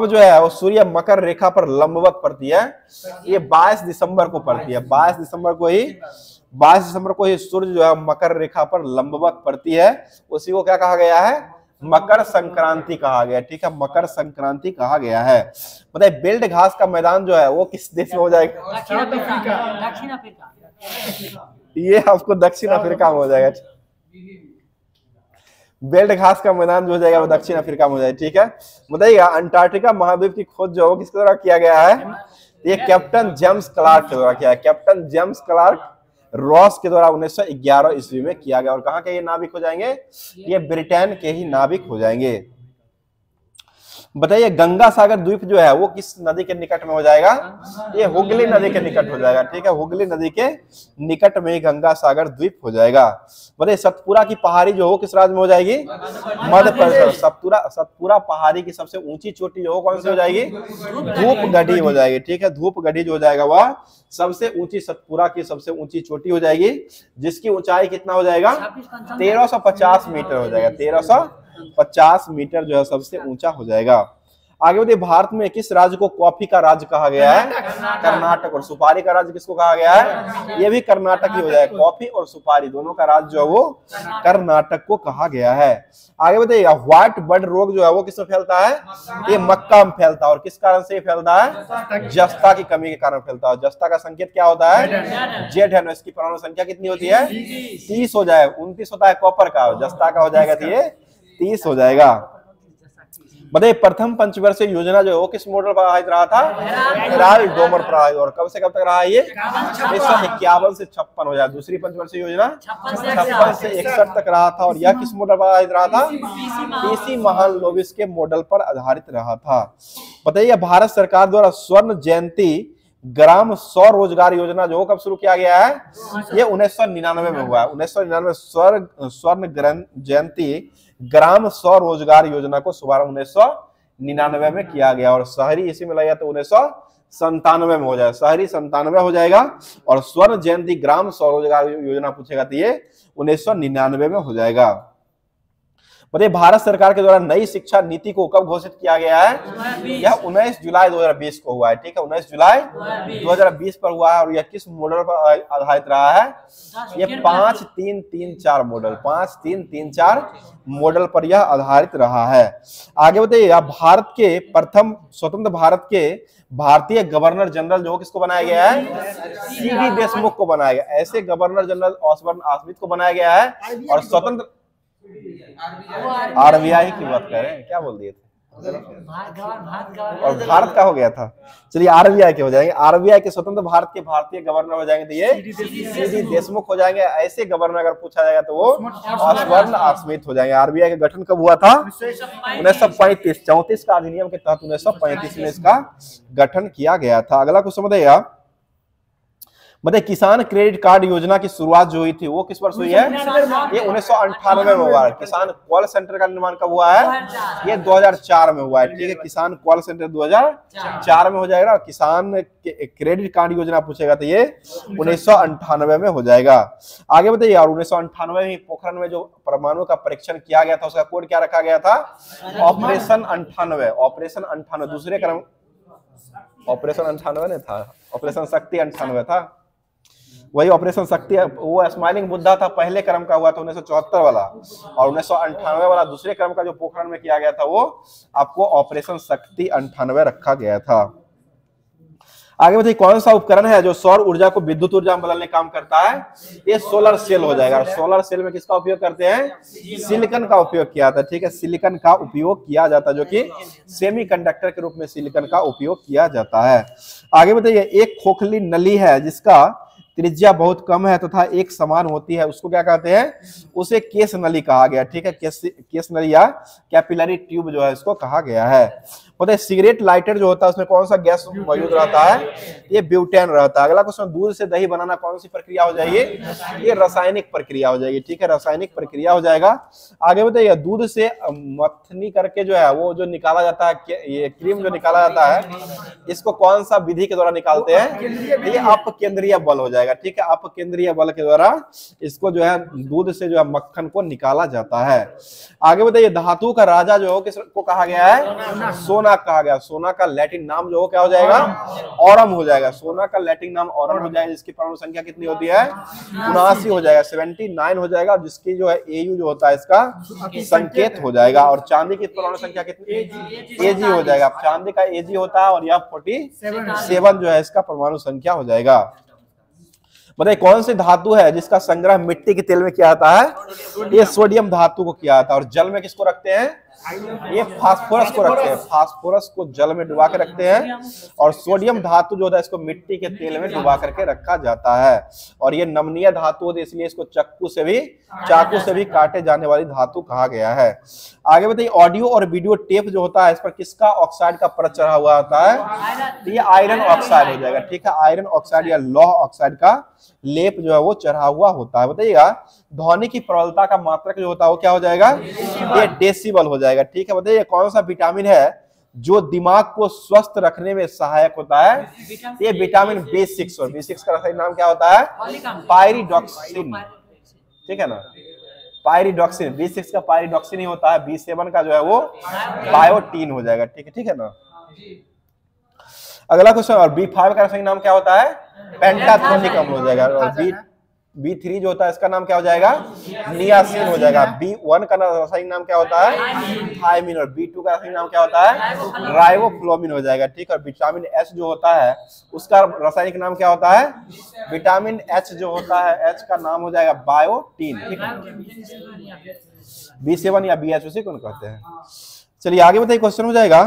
जो है वो सूर्य मकर रेखा पर लंबवत पड़ती है? ये 22 दिसंबर को पड़ती है। 22 दिसंबर को ही सूर्य जो है मकर रेखा पर लंबवत पड़ती है। उसी को क्या कहा गया है? मकर संक्रांति कहा गया, ठीक है, मकर संक्रांति कहा गया है। बताइए बेल्ट घास का मैदान जो है वो किस देश में हो जाएगा? दक्षिण अफ्रीका। ये आपको दक्षिण अफ्रीका में हो जाएगा। बेल्ट घास का मैदान जो हो जाएगा वो दक्षिण अफ्रीका में हो जाएगा, ठीक है। बताइएगा अंटार्कटिका महाद्वीप की खोज जो है किसके द्वारा किया गया है? ये कैप्टन जेम्स क्लार्क के द्वारा किया है। कैप्टन जेम्स क्लार्क रॉस के द्वारा 1911 ईस्वी में किया गया। और कहाँ के ये नाविक हो जाएंगे? ये ब्रिटेन के ही नाविक हो जाएंगे। बताइए गंगा सागर द्वीप जो है वो किस नदी के निकट में हो जाएगा? ये हुगली नदी के निकट हो जाएगा, ठीक है, हुगली नदी के निकट में ही गंगा सागर द्वीप हो जाएगा। बताइए सतपुरा की पहाड़ी जो हो किस राज्य में हो जाएगी? मध्य प्रदेश। सतपुरा पहाड़ी की सबसे ऊंची चोटी जो हो कौन सी हो जाएगी? धूपगढ़ी हो जाएगी, ठीक है, धूपगढ़ी जो हो जाएगा वह सबसे ऊंची, सतपुरा की सबसे ऊंची चोटी हो जाएगी, जिसकी ऊंचाई कितना हो जाएगा? 1350 मीटर हो जाएगा। 1350 मीटर जो है सबसे ऊंचा हो जाएगा। आगे बढ़िए भारत में किस राज्य को कॉफी का राज्य कहा गया है? कर्नाटक। और सुपारी का राज्य किसको कहा गया है? ये भी कर्नाटक ही हो जाएगा। कॉफी और सुपारी दोनों का राज्य जो है वो कर्नाटक को कहा गया है। आगे बताइए व्हाइट बर्ड रोग जो है वो किसमें फैलता है? ये मक्का में फैलता है। और किस कारण से फैलता है? जस्ता की कमी के कारण फैलता है। जस्ता का संकेत क्या होता है? जेड है। इसकी परमाणु संख्या कितनी होती है? 30 हो जाएगा। 29 होता है कॉपर का, जस्ता का हो जाएगा तो ये 30 हो जाएगा। बताइए प्रथम पंचवर्षीय योजना जो है वो किस मॉडल पर आधारित रहा था? हेराल्ड डोमर पर आधारित। और कब से कब तक रहा है ये? 1951 से 56 हो जाए। दूसरी पंचवर्षीय योजना 56 से 61 तक रहा था। और यह किस मॉडल पर आधारित रहा था? पीसी महालनोबिस के मॉडल पर आधारित रहा था। बताइए भारत सरकार द्वारा स्वर्ण जयंती ग्राम स्वरोजगार योजना जो कब शुरू किया गया है? ये 1999 में हुआ है। 1999 स्वर्ण जयंती ग्राम स्वरोजगार योजना को शुभारंभ 1999 में किया गया। और शहरी इसी में लगा तो 1997 में हो जाएगा। शहरी 97 हो जाएगा और स्वर्ण जयंती ग्राम स्वरोजगार योजना पूछेगा तो ये 1999 में हो जाएगा। बताइए भारत सरकार के द्वारा नई शिक्षा नीति को कब घोषित किया गया है? यह 19 जुलाई 2020 को हुआ है, ठीक है, 19 जुलाई 2020 पर हुआ है। और यह किस मॉडल पर आधारित रहा है? यह 5-3-3-4 मॉडल, 5-3-3-4 मॉडल पर यह आधारित रहा है। आगे बताइए भारत के प्रथम स्वतंत्र भारत के भारतीय गवर्नर जनरल जो किसको बनाया गया है? सीडी देशमुख को बनाया गया। ऐसे गवर्नर जनरल ऑसबर्न आस्मिथ को बनाया गया है। और स्वतंत्र आरबीआई की बात कर रहे हैं, क्या बोल दिए थे? और भारत का हो गया था। चलिए आरबीआई के हो जाएंगे। आरबीआई के स्वतंत्र भारत के भारतीय गवर्नर हो जाएंगे तो ये सीडी देशमुख हो जाएंगे। ऐसे गवर्नर अगर पूछा जाएगा तो वो ऑसबर्न आस्मिथ हो जाएंगे। आरबीआई का गठन कब हुआ था? 1935। 34 का अधिनियम के तहत 1935 में इसका गठन किया गया था। अगला क्वेश्चन बताइएगा। बताइए किसान क्रेडिट कार्ड योजना की शुरुआत जो हुई थी वो किस वर्ष हुई है? ये 1998 में हुआ है। किसान कॉल सेंटर का निर्माण कब हुआ है? ये 2004 में हुआ है, ठीक है, किसान कॉल सेंटर 2004 में हो जाएगा। किसान क्रेडिट कार्ड योजना पूछेगा तो ये 1998 में हो जाएगा। आगे बताइए और 1998 में पोखरण में जो परमाणु का परीक्षण किया गया था उसका कोड क्या रखा गया था? ऑपरेशन 98। ऑपरेशन 98 दूसरे क्रम, ऑपरेशन 98 नहीं था, ऑपरेशन शक्ति 98 था। वही ऑपरेशन शक्ति, वो स्माइलिंग बुद्धा था, पहले क्रम का हुआ था 1974 वाला। और 1998 वाला दूसरे क्रम का जो पोखरण में किया गया था वो आपको ऑपरेशन शक्ति 98 रखा गया था। आगे बताइए कौन सा उपकरण है जो सौर ऊर्जा को विद्युत ऊर्जा में बदलने काम करता है? ये सोलर सेल हो जाएगा। सोलर सेल में किसका उपयोग करते हैं? सिलिकॉन का उपयोग किया जाता है, ठीक है, सिलिकॉन का उपयोग किया जाता है, जो कि सेमीकंडक्टर के रूप में सिलिकॉन का उपयोग किया जाता है। आगे बताइए एक खोखली नली है जिसका त्रिज्या बहुत कम है तथा एक समान होती है, उसको क्या कहते हैं? उसे केस नली कहा गया, ठीक है, केस नली या कैपिलरी ट्यूब जो है इसको कहा गया है। बताइए सिगरेट लाइटर जो होता है उसमें कौन सा गैस मौजूद रहता है? ये ब्यूटेन रहता है। अगला क्वेश्चन दूध से दही बनाना कौन सी प्रक्रिया हो जाएगी? ये रासायनिक प्रक्रिया हो जाएगी, ठीक है, रासायनिक प्रक्रिया हो जाएगा। आगे बताइए दूध से मथनी करके जो है वो जो निकाला जाता है, ये क्रीम जो निकाला जाता है, इसको कौन सा विधि के द्वारा निकालते हैं? ये अपकेंद्रीय बल हो जाएगा। जाएगा, ठीक है। अपकेंद्रीय बल के द्वारा इसको जो है दूध से जो है मक्खन को निकाला जाता है। आगे बताइए, धातु का राजा जो है किसको कहा गया है? सोना कहा गया। सोना का लैटिन नाम जो क्या हो जाएगा? ऑरम हो जाएगा। सोना का लैटिन नाम ऑरम हो जाएगा, जिसकी परमाणु संख्या कितनी होती है? 79 हो जाएगा, 79 हो जाएगा, और जिसकी जो है एयू जो होता है इसका संकेत हो जाएगा। और चांदी की परमाणु संख्या कितनी? एजी हो जाएगा। चांदी का एजी होता है और यह 47 जो है इसका परमाणु संख्या हो जाएगा। बताइए, कौन सी धातु है जिसका संग्रह मिट्टी के तेल में किया जाता है? ये सोडियम धातु को किया जाता है। और जल में किसको रखते हैं? ये फास्फोरस को रखते हैं। फास्फोरस को जल में डुबा के रखते हैं, और सोडियम धातु जो होता है इसको मिट्टी के तेल में डुबा करके रखा जाता है। और ये नमनीय धातु होती है, इसलिए इसको चाकू से भी काटे जाने वाली धातु कहा गया है। आगे बताइए, ऑडियो और वीडियो टेप जो होता है इस पर किसका ऑक्साइड का परत चढ़ा हुआ होता है? ये आयरन ऑक्साइड हो जाएगा, ठीक है। आयरन ऑक्साइड या लौह ऑक्साइड का लेप जो है वो चढ़ा हुआ होता है। बताइएगा, ध्वनि की प्रबलता का मात्रक जो होता है वो क्या हो जाएगा? ये डेसिबल हो जाएगा, ठीक है। बताइए, कौन सा विटामिन है जो दिमाग को स्वस्थ रखने में सहायक होता है? ये विटामिन B6, और B6 का रासायनिक नाम क्या होता है? पायरिडॉक्सिन, ठीक है ना। पायरिडॉक्सिन, B6 का पायरिडॉक्सिन ही होता है। B7 का जो है वो बायोटीन हो जाएगा, ठीक है ना। अगला क्वेश्चन, और B5 का रासायनिक नाम क्या होता है? पेंटाथ्रोनिक अम्ल हो जाएगा। और B3 जो होता है इसका नाम क्या हो जाएगा? नियासिन हो जाएगा। B1 का रासायनिक नाम क्या होता है? थायमिन। और B2 का रासायनिक नाम क्या होता है? राइबोफ्लोविन हो जाएगा, ठीक है। और विटामिन H जो होता है उसका रासायनिक नाम क्या होता है? विटामिन H जो होता है H का नाम हो जाएगा बायोटीन, ठीक है। B7 या BH उसी को कहते हैं। चलिए आगे बताइए, क्वेश्चन हो जाएगा।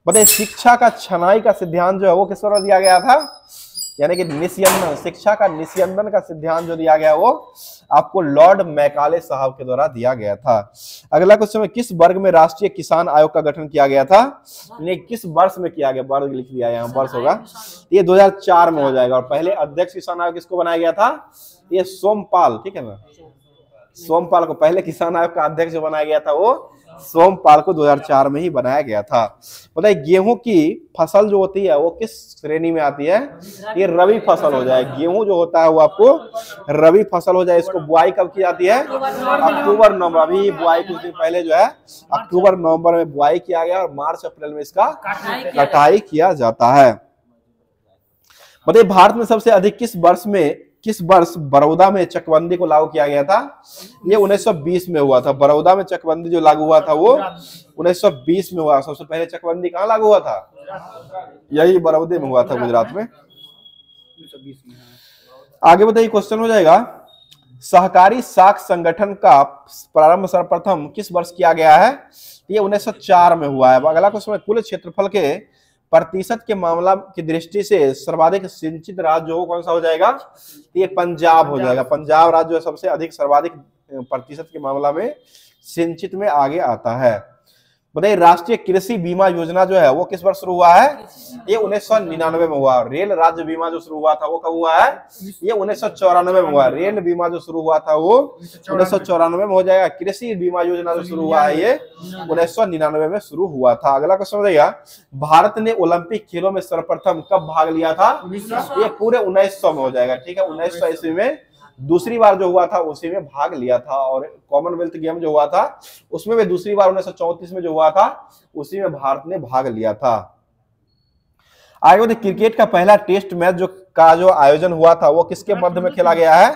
बताइए, शिक्षा का छनाई का सिद्धांत जो है वो किस द्वारा दिया गया था? यानी कि निस्यंदन, शिक्षा का निस्यंदन का सिद्धांत जो दिया गया वो आपको लॉर्ड मैकाले साहब के द्वारा दिया गया था। अगला क्वेश्चन में, किस वर्ग में राष्ट्रीय किसान आयोग का गठन किया गया था? यानी किस वर्ष में किया गया? वर्ग लिख दिया, यहाँ वर्ष होगा। ये 2004 में हो जाएगा। और पहले अध्यक्ष किसान आयोग किसको बनाया गया था? ये सोमपाल, ठीक है ना। सोमपाल को पहले किसान आयोग का अध्यक्ष जो बनाया गया था वो सोमपाल को 2004 में ही बनाया गया था। बताइए, गेहूं की फसल जो होती है वो किस श्रेणी में आती है? ये रबी फसल हो जाए। गेहूं जो होता है वो आपको रबी फसल हो जाए। इसको बुआई कब की जाती है? अक्टूबर नवंबर। अभी बुआई कुछ दिन पहले जो है अक्टूबर नवंबर में बुआई किया गया, और मार्च अप्रैल में इसका कटाई किया जाता है। बताइए, भारत में सबसे अधिक किस वर्ष बड़ौदा में चकबंदी को लागू किया गया था? ये 1920 में हुआ था। बड़ौदा में चकबंदी जो लागू हुआ था वो 1920 में हुआ। सबसे पहले चकबंदी कहाँ लागू हुआ था? यही बड़ौदे में हुआ था, गुजरात में। आगे बताइए, क्वेश्चन हो जाएगा, सहकारी साख संगठन का प्रारंभ सर्वप्रथम किस वर्ष किया गया है? ये 1904 में हुआ है। अगला क्वेश्चन, कुल क्षेत्रफल के प्रतिशत के मामला की दृष्टि से सर्वाधिक सिंचित राज्य जो कौन सा हो जाएगा? ये पंजाब हो जाएगा। पंजाब राज्य जो है सबसे अधिक सर्वाधिक प्रतिशत के मामला में सिंचित में आगे आता है। बताइए, राष्ट्रीय कृषि बीमा योजना जो है वो किस वर्ष शुरू हुआ है? ये 1999 में हुआ। रेल राज्य बीमा जो शुरू हुआ था वो कब हुआ है? ये 1994 में हुआ। रेल बीमा जो शुरू हुआ था वो 1994 में हो जाएगा। कृषि बीमा योजना जो शुरू हुआ है ये 1999 में शुरू हुआ था। अगला क्वेश्चन बताइएगा, भारत ने ओलंपिक खेलों में सर्वप्रथम कब भाग लिया था? ये पूरे 1900 में हो जाएगा, ठीक है। 1900 ईस्वी में दूसरी बार जो हुआ था उसी में भाग लिया था। और कॉमनवेल्थ गेम जो हुआ था उसमें भी दूसरी बार 1934 में जो हुआ था उसी में भारत ने भाग लिया था। आगे बढ़ते, क्रिकेट का पहला टेस्ट मैच जो आयोजन हुआ था वो किसके मध्य में खेला गया है?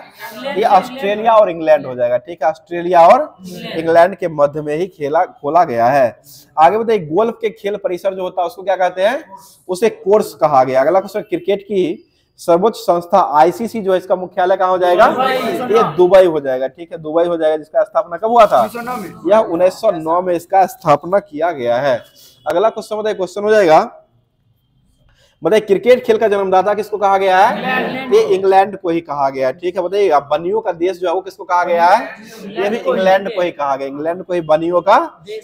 ये ऑस्ट्रेलिया और इंग्लैंड हो जाएगा, ठीक है। ऑस्ट्रेलिया और इंग्लैंड के मध्य में ही खोला गया है। आगे बताइए, गोल्फ के खेल परिसर जो होता है उसको क्या कहते हैं? उसे कोर्स कहा गया। अगला क्वेश्चन, क्रिकेट की सर्वोच्च संस्था ICC जो है इसका मुख्यालय कहाँ हो जाएगा? ये दुबई हो जाएगा, ठीक है। दुबई हो जाएगा, जिसका स्थापना कब हुआ था? यह 1909 में इसका स्थापना किया गया है। अगला क्वेश्चन बताइए, क्वेश्चन हो जाएगा, बताइए, क्रिकेट खेल का जन्मदाता किसको कहा गया है? ये इंग्लैंड को ही कहा गया है, ठीक है। बताइए, बनियों का देश जो है वो किसको कहा गया है? ये भी इंग्लैंड को ही कहा गया। इंग्लैंड को ही बनियों का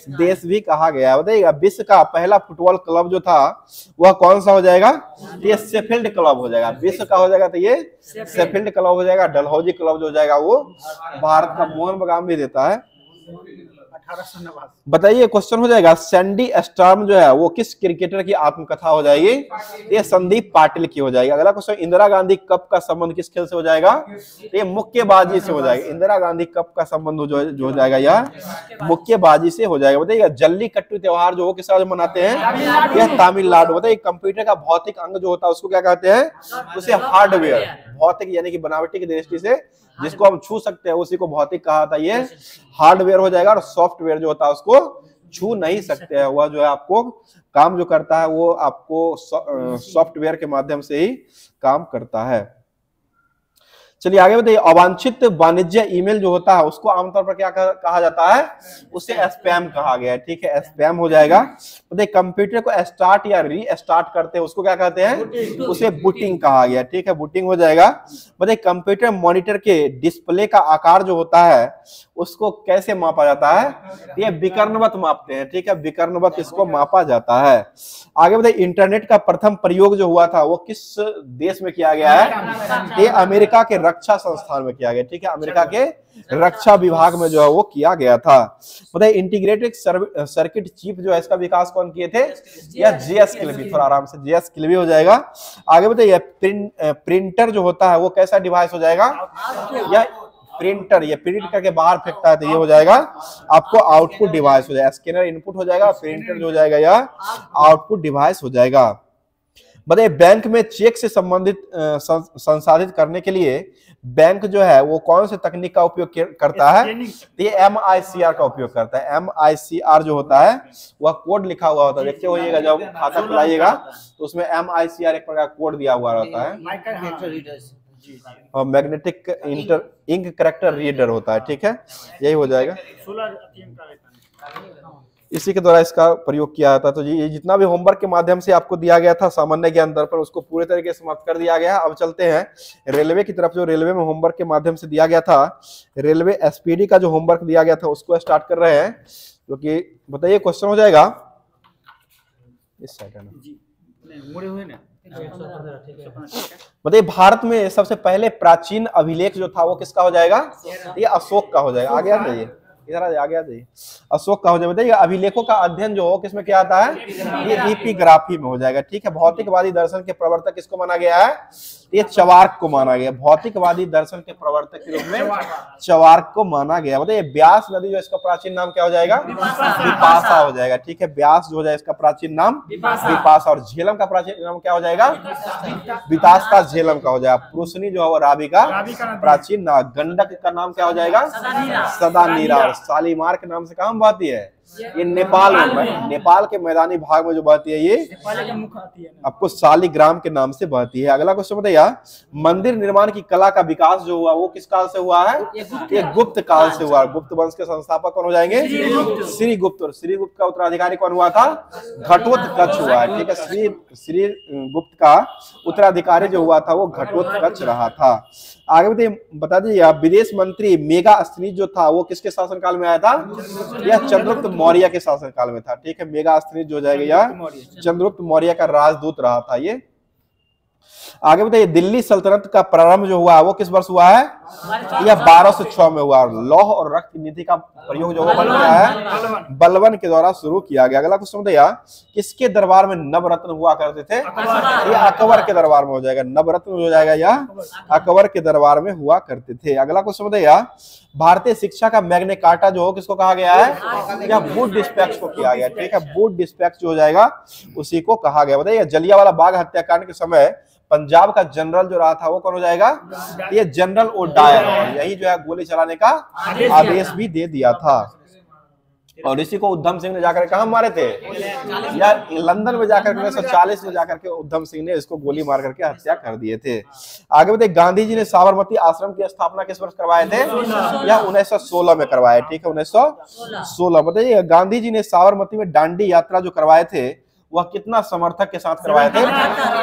देश भी कहा गया है। बताइएगा, विश्व का पहला फुटबॉल क्लब जो था वह कौन सा हो जाएगा? ये शेफील्ड क्लब हो जाएगा। विश्व का हो जाएगा तो ये शेफील्ड क्लब हो जाएगा। डलहौजी क्लब जो हो जाएगा वो भारत का मोहन बागान भी देता है। 1889। बताइए क्वेश्चन हो जाएगा, सैंडी स्टॉर्म जो है वो किस क्रिकेटर की आत्मकथा हो जाएगी? ये संदीप पाटिल की हो जाएगी। अगला क्वेश्चन, इंदिरा गांधी कप का संबंध किस खेल से हो जाएगा? ये मुक्केबाजी से हो जाएगा। इंदिरा गांधी कप का संबंध जो हो जाएगा यह मुक्केबाजी से हो जाएगा। बताइए जल्लीकट्टू त्योहार जो हो किस राज्य में मनाते हैं? यह तमिलनाडु। बताइए कंप्यूटर का भौतिक अंग जो होता है उसको क्या कहते हैं? उसे हार्डवेयर। भौतिक यानी कि बनावटी की दृष्टि से जिसको हम छू सकते हैं उसी को भौतिक कहा था, ये हार्डवेयर हो जाएगा। और सॉफ्टवेयर जो होता है उसको छू नहीं सकते हैं, वह जो है आपको काम जो करता है वो आपको सॉफ्टवेयर के माध्यम से ही काम करता है। चलिए आगे बताइए, अवांछित वाणिज्य ईमेल जो होता है उसको आमतौर पर क्या कहा जाता है? उसे स्पैम कहा गया है। ठीक है, स्पैम हो जाएगा। बताइए कंप्यूटर को स्टार्ट या री स्टार्ट करते हैं उसको क्या कहते हैं? उसे बूटिंग कहा गया। ठीक है, बूटिंग हो जाएगा। बताइए कंप्यूटर मॉनिटर के डिस्प्ले का आकार जो होता है उसको कैसे मापा जाता है? ये विकर्णवत मापते हैं। ठीक है, विकर्णवत इसको मापा जाता है। आगे बताइए इंटरनेट का प्रथम प्रयोग जो हुआ था वो किस देश में किया गया है? ये अमेरिका के रक्षा संस्थान में किया गया। ठीक है, अमेरिका के रक्षा विभाग में जो है वो किया गया था। बताइए इंटीग्रेटेड सर्किट चिप जो है इसका विकास कौन किए थे? यह जेएस किल्बी। थोड़ा आराम से, जेएस किल्बी हो जाएगा। आगे बताइए प्रिंटर जो होता है वो कैसा डिवाइस हो जाएगा? यह प्रिंटर, ये प्रिंट करके बाहर फेंकता है तो ये हो जाएगा आपको आउटपुट डिवाइस हो जाएगा। स्कैनर इनपुट हो जाएगा, प्रिंटर जो हो जाएगा यह आउटपुट डिवाइस हो जाएगा। बताइए बैंक में चेक से संबंधित संसाधित करने के लिए बैंक जो है वो कौन से तकनीक का उपयोग करता है? तो ये MICR का उपयोग करता है। MICR जो होता है वह कोड लिखा हुआ होता है। देखते होइएगा जब खाता खुलाइएगा तो उसमें MICR एक प्रकार कोड दिया हुआ रहता है और मैग्नेटिक इंक करेक्टर रीडर होता है। ठीक है, यही हो जाएगा। इसी के द्वारा इसका प्रयोग किया जाता है। तो ये जितना भी होमवर्क के माध्यम से आपको दिया गया था सामान्य ज्ञान दर्पण उसको पूरे तरीके से समाप्त कर दिया गया है। अब चलते हैं रेलवे की तरफ। जो रेलवे में होमवर्क के माध्यम से दिया गया था, रेलवे SPD का जो होमवर्क दिया गया था उसको स्टार्ट कर रहे हैं। जो कि बताइए क्वेश्चन हो जाएगा इस साइड में। बताइए भारत में सबसे पहले प्राचीन अभिलेख जो था वो किसका हो जाएगा? ये अशोक का हो जाएगा। आगे आ जाइए, इधर आगे आ जाइए। अशोक का हो जाएगा। बताइए अभिलेखों का अध्ययन जो हो किसमें क्या आता है? ये एपिग्राफी में हो जाएगा। ठीक है, भौतिकवादी दर्शन के प्रवर्तक किसको माना गया है? ये चवार्क को माना गया। भौतिकवादी दर्शन के प्रवर्तक के रूप में चवार्क को माना गया। बताइए व्यास नदी जो इसका प्राचीन नाम क्या हो जाएगा? विपाशा हो जाएगा। ठीक है, व्यास जो हो जाएगा इसका प्राचीन नाम विपाशा। और झेलम का प्राचीन नाम क्या हो जाएगा? वितास का झेलम का हो जाएगा। पुरुषनी जो है वो रावी का प्राचीन नाम। गंडक का नाम क्या हो जाएगा? सदा नीरा। शालीमार के नाम से कहाँ बहती है? ये नेपाल में, नेपाल के मैदानी भाग में जो बहती है ये आपको शालिग्राम के नाम से बहती है। अगला क्वेश्चन बताइए, मंदिर निर्माण की कला का विकास जो हुआ वो किस काल से हुआ है? ये गुप्त काल से हुआ। गुप्त वंश के संस्थापक कौन हो जाएंगे? श्री गुप्त। और श्री गुप्त का उत्तराधिकारी कौन हुआ था? घटोत्कच हुआ है। ठीक है, श्री गुप्त का उत्तराधिकारी जो हुआ था वो घटोत्कच रहा था। आगे बता दीजिए विदेश मंत्री मेगास्थनीज जो था वो किसके शासनकाल में आया था? यह चंद्रगुप्त मौर्य के शासनकाल में था। ठीक है, मेगास्थनीज जो हो जाएगा यह चंद्रगुप्त मौर्य का राजदूत रहा था ये। आगे बताइए दिल्ली सल्तनत का प्रारंभ जो हुआ वो किस वर्ष हुआ है? यह 1206 में हुआ। लौह और रक्त नीति का प्रयोग जो किया है बलबन के द्वारा शुरू किया गया। अगला क्वेश्चन बताइए किसके दरबार में नवरत्न हुआ करते थे? यह अकबर के दरबार में हो जाएगा। नवरत्न हो जाएगा यह अकबर के दरबार में हुआ करते थे। अगला क्वेश्चन बताइए भारतीय शिक्षा का मैग्ना कार्टा जो हो किसको कहा गया है? यह वुड डिस्पैच को किया गया। ठीक है, वुड डिस्पैच जो हो जाएगा उसी को कहा गया। बताइए जलियांवाला बाग हत्याकांड के समय पंजाब का जनरल जो रहा था वो कौन हो जाएगा? ये जनरल ओडायर। यही जो है गोली चलाने का आदेश भी दे दिया था। और इसी को उधम सिंह ने जाकर कहां मारे थे? या लंदन में जाकर 1940 में जाकर के उधम सिंह ने इसको गोली मार करके हत्या कर दिए थे। आगे बताइए गांधी जी ने साबरमती आश्रम की स्थापना किस वर्ष करवाए थे? या 1916 में करवाए। ठीक है, 1916। बताइए गांधी जी ने साबरमती में दांडी यात्रा जो करवाए थे वह कितना समर्थक के साथ करवाए थे?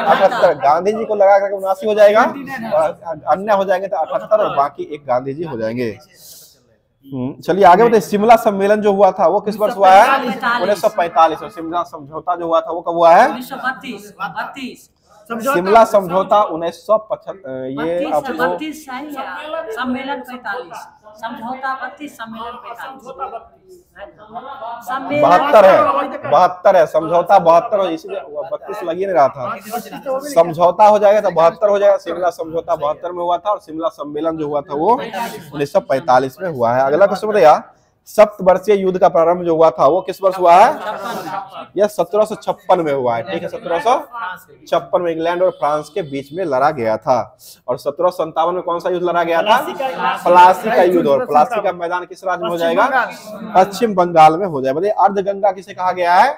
78। गांधी जी को लगा करके 79 हो जाएगा, अन्य हो जाएंगे तो 78 और बाकी एक गांधी जी हो जाएंगे। चलिए आगे बताइए शिमला सम्मेलन जो हुआ था वो किस वर्ष हुआ है? 1945। और शिमला समझौता जो हुआ था वो कब हुआ है? 1932। शिमला समझौता 1975, ये आपको 32 सही है, सम्मेलन 45, समझौता 32, सम्मेलन 45, 72 है समझौता 72 हो, इसीलिए 32 लग ही नहीं रहा था। समझौता हो जाएगा तो 72 हो जाएगा। शिमला समझौता 72 में हुआ था और शिमला सम्मेलन जो हुआ था वो 1945 में हुआ है। अगला क्वेश्चन बताइए, सप्तवर्षीय युद्ध का प्रारंभ जो हुआ था वो किस वर्ष हुआ है? यह 1756 में हुआ है। ठीक है, 1756 में इंग्लैंड और फ्रांस के बीच में लड़ा गया था। और 1757 में कौन सा युद्ध लड़ा गया था? प्लासी का युद्ध। और प्लासी का मैदान किस राज्य में हो जाएगा? पश्चिम बंगाल में हो जाएगा। बताइए अर्धगंगा किसे कहा गया है?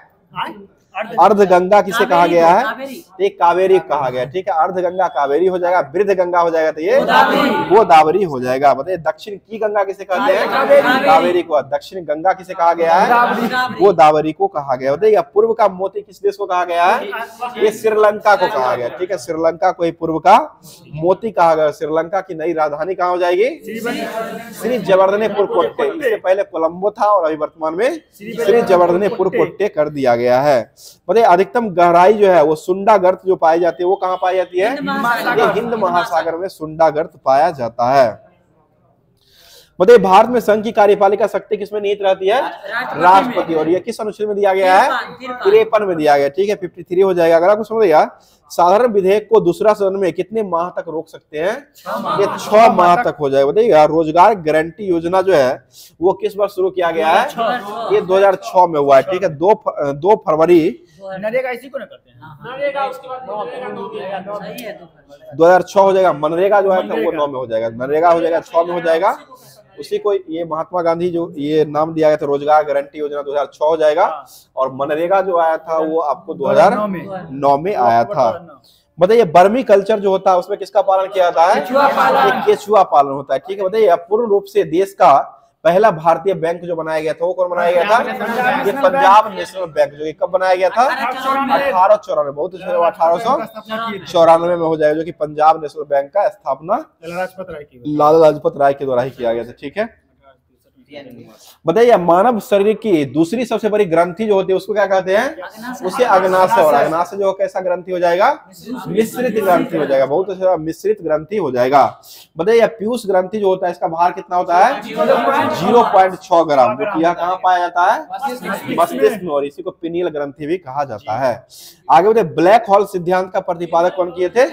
अर्धगंगा किसे कहा गया है? ये कावेरी कहा गया। ठीक है, अर्धगंगा कावेरी हो जाएगा, वृद्ध गंगा हो जाएगा तो ये गोदावरी हो जाएगा। बताइए दक्षिण की गंगा किसे कहते हैं? कावेरी को। दक्षिण गंगा किसे कहा गया है? गोदावरी को कहा गया। बताइए पूर्व का मोती किस देश को कहा गया है? ये श्रीलंका को कहा गया। ठीक है, श्रीलंका को ही पूर्व का मोती कहा गया। श्रीलंका की नई राजधानी कहाँ हो जाएगी? श्री जवर्धनेपुर कोट्टे। इससे पहले कोलंबो था और अभी वर्तमान में श्री जवर्धनेपुर कोट्टे कर दिया गया है। बताइए अधिकतम गहराई जो है वो सुंडा गर्त जो पाई जाती है वो कहाँ पाई जाती है? ये हिंद महासागर में सुंडा गर्त पाया जाता है। बताइए भारत में संघ की कार्यपालिका शक्ति किसमें निहित रहती है? राष्ट्रपति। और ये किस अनुच्छेद में दिया गया है? 53 में दिया गया। ठीक है, 53 हो जाएगा। अगर आपको समझ गया, साधारण विधेयक को दूसरा सदन में कितने माह तक रोक सकते हैं? ये 6 माह तक हो जाएगा। बताइएगा रोजगार गारंटी योजना जो है वो किस वर्ष शुरू किया गया है? ये 2006 में हुआ है। ठीक है, 2 फरवरी नरेगा इसी को ना करते हैं। नरेगा उसके बाद 2006 हो जाएगा। मनरेगा जो है वो 9 में हो जाएगा। मनरेगा हो जाएगा 6 में हो जाएगा। उसी को ये महात्मा गांधी जो ये नाम दिया गया था रोजगार गारंटी योजना 2006 हो जाएगा। और मनरेगा जो आया था वो आपको 2009 में आया था। बताइए बर्मी कल्चर जो होता है उसमें किसका पालन किया जाता है? केचुआ पालन होता है। ठीक है, बताइए पूर्ण रूप से देश का पहला भारतीय बैंक जो बनाया गया था वो कौन बनाया गया था? ये पंजाब नेशनल बैंक जो कब बनाया गया था? 1894। बहुत 1894 में हो जाएगा, जो कि पंजाब नेशनल बैंक का स्थापना लाला लाजपत राय के द्वारा ही किया गया था। ठीक है, बताइए मानव शरीर की दूसरी सबसे बड़ी ग्रंथि जो होती है उसको क्या कहते हैं? उसे अग्नाशय। और अग्नाशय जो कैसा ग्रंथि हो जाएगा? मिश्रित ग्रंथि हो जाएगा। बहुत अच्छा मिश्रित ग्रंथि हो जाएगा। बताइए पीयूष ग्रंथि जो होता है इसका भार कितना होता है? 0.6 ग्राम, जो कि यह कहाँ पाया जाता है? मस्तिष्क में। और इसी को पिनियल ग्रंथि भी कहा जाता है। आगे बताइए ब्लैक होल सिद्धांत का प्रतिपादक कौन किए थे?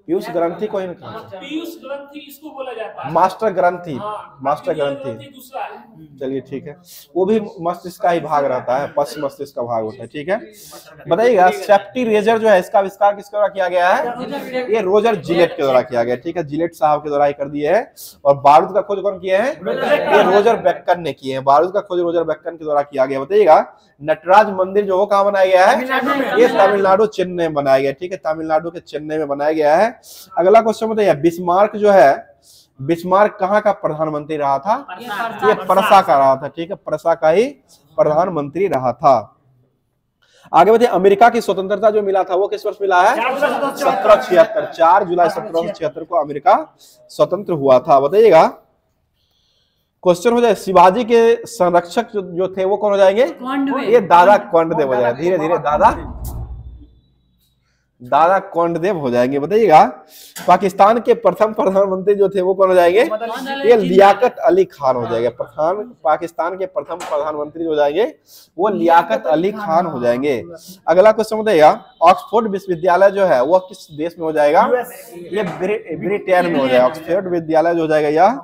पीयूष ग्रंथि को ही कहा, पीयूष ग्रंथि इसको बोला जाता है। मास्टर ग्रंथि। मास्टर ग्रंथि दूसरा है। चलिए ठीक है, वो भी मस्तिष्क का ही भाग रहता है, पश्चिम मस्तिष्क का भाग होता है। ठीक है, बताइएगा सेफ्टी रेजर जो है इसका आविष्कार किसके द्वारा किया गया है? ये रोजर जिलेट के द्वारा किया गया। ठीक है, जिलेट साहब के द्वारा ही कर दिए है। और बारूद का खोज कौन किए हैं? ये रोजर बेकन ने किए हैं। बारूद का खोज रोजर बेकन के द्वारा किया गया। बताइएगा नटराज मंदिर जो वो कहाँ बनाया गया है? ये तमिलनाडु चेन्नई में बनाया गया। ठीक है, तमिलनाडु के चेन्नई में बनाया गया है। अगला क्वेश्चन बताइए बिस्मार्क जो है, बिस्मार्क कहाँ का प्रधानमंत्री रहा था? ये परसा का रहा था। ठीक है, परसा का ही प्रधानमंत्री रहा था। आगे बताइए अमेरिका की स्वतंत्रता जो मिला था वो किस वर्ष मिला है? 1776। 4 जुलाई 1776 को अमेरिका स्वतंत्र हुआ था। बताइएगा क्वेश्चन हो जाए शिवाजी के संरक्षक जो थे वो कौन हो जाएंगे? ये दादा कोंडदेव हो जाएगा। धीरे धीरे दादा कोंडदेव हो जाएंगे। बताइएगा पाकिस्तान के प्रथम प्रधानमंत्री जो थे वो कौन हो जाएंगे? ये लियाकत अली खान हो जाएंगे। पाकिस्तान के प्रथम प्रधानमंत्री हो जाएंगे वो लियाकत अली खान हो जाएंगे। अगला क्वेश्चन बताइएगा ऑक्सफोर्ड विश्वविद्यालय जो है वो किस देश में हो जाएगा? ये ब्रिटेन में हो जाएगा। ऑक्सफोर्ड विद्यालय जो हो जाएगा यह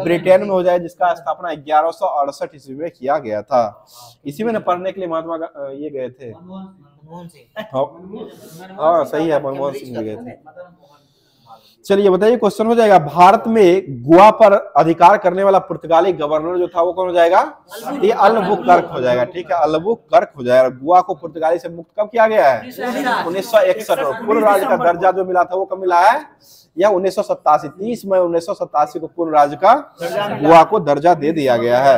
ब्रिटेन में हो जाएगा, जिसका स्थापना 1168 ईस्वी में किया गया था। इसी में पढ़ने के लिए महात्मा ये गए थे। हाँ सही है, मनमोहन सिंह गए थे। चलिए बताइए क्वेश्चन हो जाएगा भारत में गोवा पर अधिकार करने वाला पुर्तगाली गवर्नर जो था वो कौन हो जाएगा? ये अल्बुकर्क हो जाएगा। ठीक है, अल्बुकर्क हो जाएगा। गोवा को पुर्तगाली से मुक्त कब किया गया है? 1961। पूर्ण राज्य का दर्जा जो मिला था वो कब मिला है? या 1987। 30 मई 1987 को पूर्ण राज्य का गोवा को दर्जा दे दिया गया है।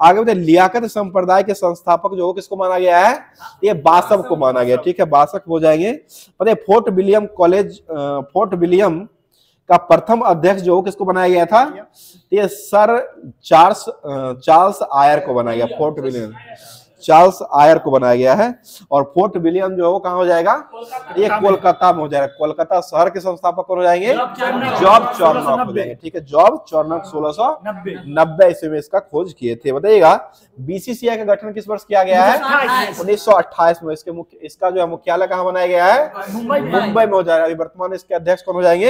आगे बताइए लियाकत संप्रदाय के संस्थापक जो किसको माना गया है? ये बासव को माना गया। ठीक है, बासव हो जाएंगे। बताइए fort William college, fort William का प्रथम अध्यक्ष जो किसको बनाया गया था? ये सर चार्ल्स आयर को बनाया गया। फोर्ट विलियम चार्ल्स आयर को बनाया गया है। और फोर्ट विलियम जो है वो कहाँ हो जाएगा, ये कोलकाता में हो जाएगा। कोलकाता शहर के संस्थापक कौन हो जाएंगे, जॉर्ज चार्नॉक हो जाएंगे, ठीक है। जॉर्ज चार्नॉक 1690 ईस्वी में इसका खोज किए थे। बताइएगा बीसीसीआई का गठन किस वर्ष किया गया है, 1928 में। इसका जो है मुख्यालय कहाँ बनाया गया है, मुंबई में हो जाएगा। अभी वर्तमान इसके अध्यक्ष कौन हो जाएंगे,